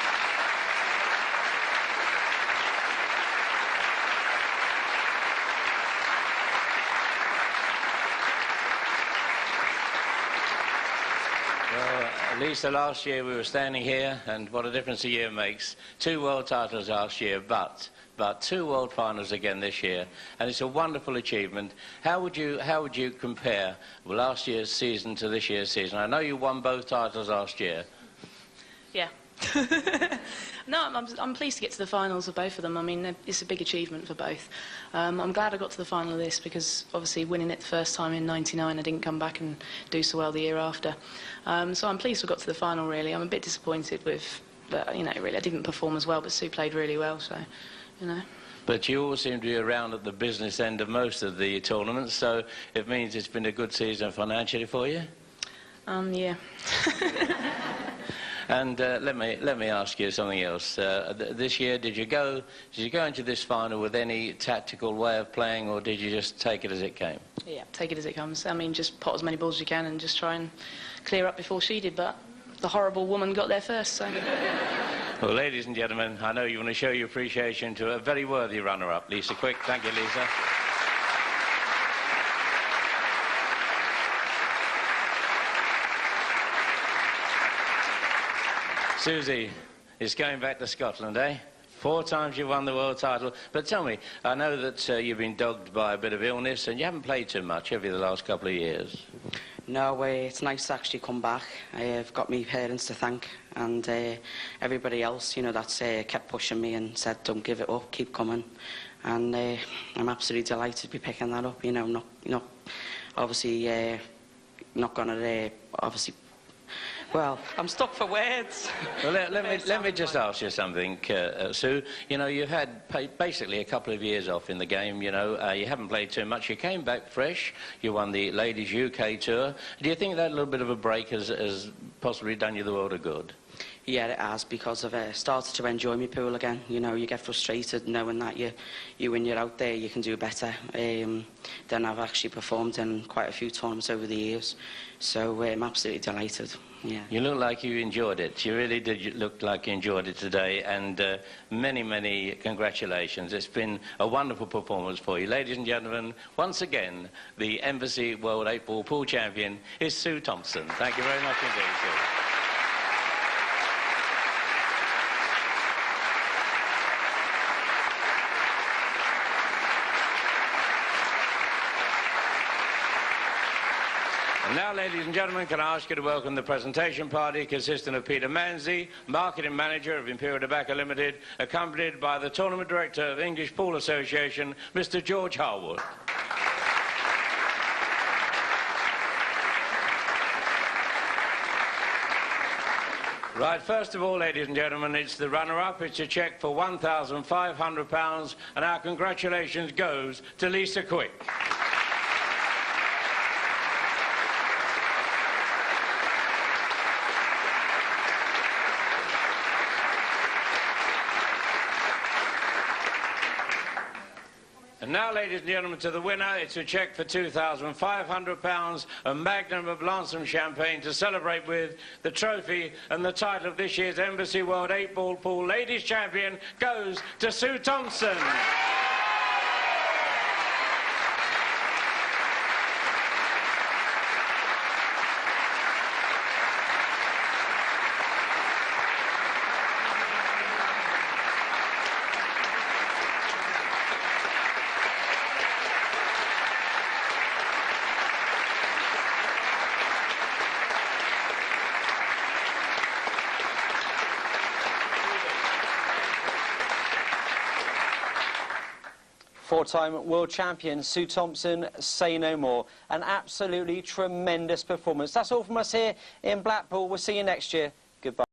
Lisa, last year we were standing here, and what a difference a year makes. 2 world titles last year, but 2 world finals again this year, and it's a wonderful achievement. How would you compare last year's season to this year's season? I know you won both titles last year. Yeah. No, I'm pleased to get to the finals of both of them. I mean, it's a big achievement for both. I'm glad I got to the final of this because obviously winning it the first time in '99, I didn't come back and do so well the year after. So I'm pleased we got to the final, really. I'm a bit disappointed with, you know, really, I didn't perform as well, but Sue played really well, so, you know. But you all seem to be around at the business end of most of the tournaments, so it means it's been a good season financially for you? Yeah. And let me ask you something else. This year, did you go into this final with any tactical way of playing, or did you just take it as it came? Yeah, take it as it comes. I mean, just pot as many balls as you can and just try and clear up before she did, but the horrible woman got there first, so... Well, ladies and gentlemen, I know you want to show your appreciation to a very worthy runner-up, Lisa Quick. Thank you, Lisa. Susie, it's going back to Scotland, eh? 4 times you've won the world title. But tell me, I know that you've been dogged by a bit of illness and you haven't played too much, have you, the last couple of years? No, it's nice to actually come back. I've got my parents to thank and everybody else, you know, that's kept pushing me and said, don't give it up, keep coming. And I'm absolutely delighted to be picking that up, you know, not obviously, not going to, obviously, well, I'm stuck for words. Well, let me just ask you something, Sue. You know, you've had basically a couple of years off in the game, you know. You haven't played too much. You came back fresh. You won the Ladies UK Tour. Do you think that little bit of a break has possibly done you the world of good? Yeah, it has, because I've started to enjoy my pool again. You know, you get frustrated knowing that when you're out there, you can do better. Then I've actually performed in quite a few tournaments over the years. So I'm absolutely delighted. Yeah. You look like you enjoyed it. You really did look like you enjoyed it today, and many, many congratulations. It's been a wonderful performance for you. Ladies and gentlemen, once again, the Embassy World 8-Ball Pool Champion is Sue Thompson. Thank you very much indeed, Sue. And now, ladies and gentlemen, can I ask you to welcome the presentation party consisting of Peter Manzi, Marketing Manager of Imperial Tobacco Limited, accompanied by the Tournament Director of English Pool Association, Mr. George Harwood. Right, first of all, ladies and gentlemen, it's the runner-up. It's a cheque for £1,500, and our congratulations goes to Lisa Quick. And now, ladies and gentlemen, to the winner, it's a cheque for £2,500, a magnum of Lancem champagne to celebrate with. The trophy and the title of this year's Embassy World 8-Ball Pool Ladies Champion goes to Sue Thompson. Four-time world champion Sue Thompson, say no more. An absolutely tremendous performance. That's all from us here in Blackpool. We'll see you next year. Goodbye.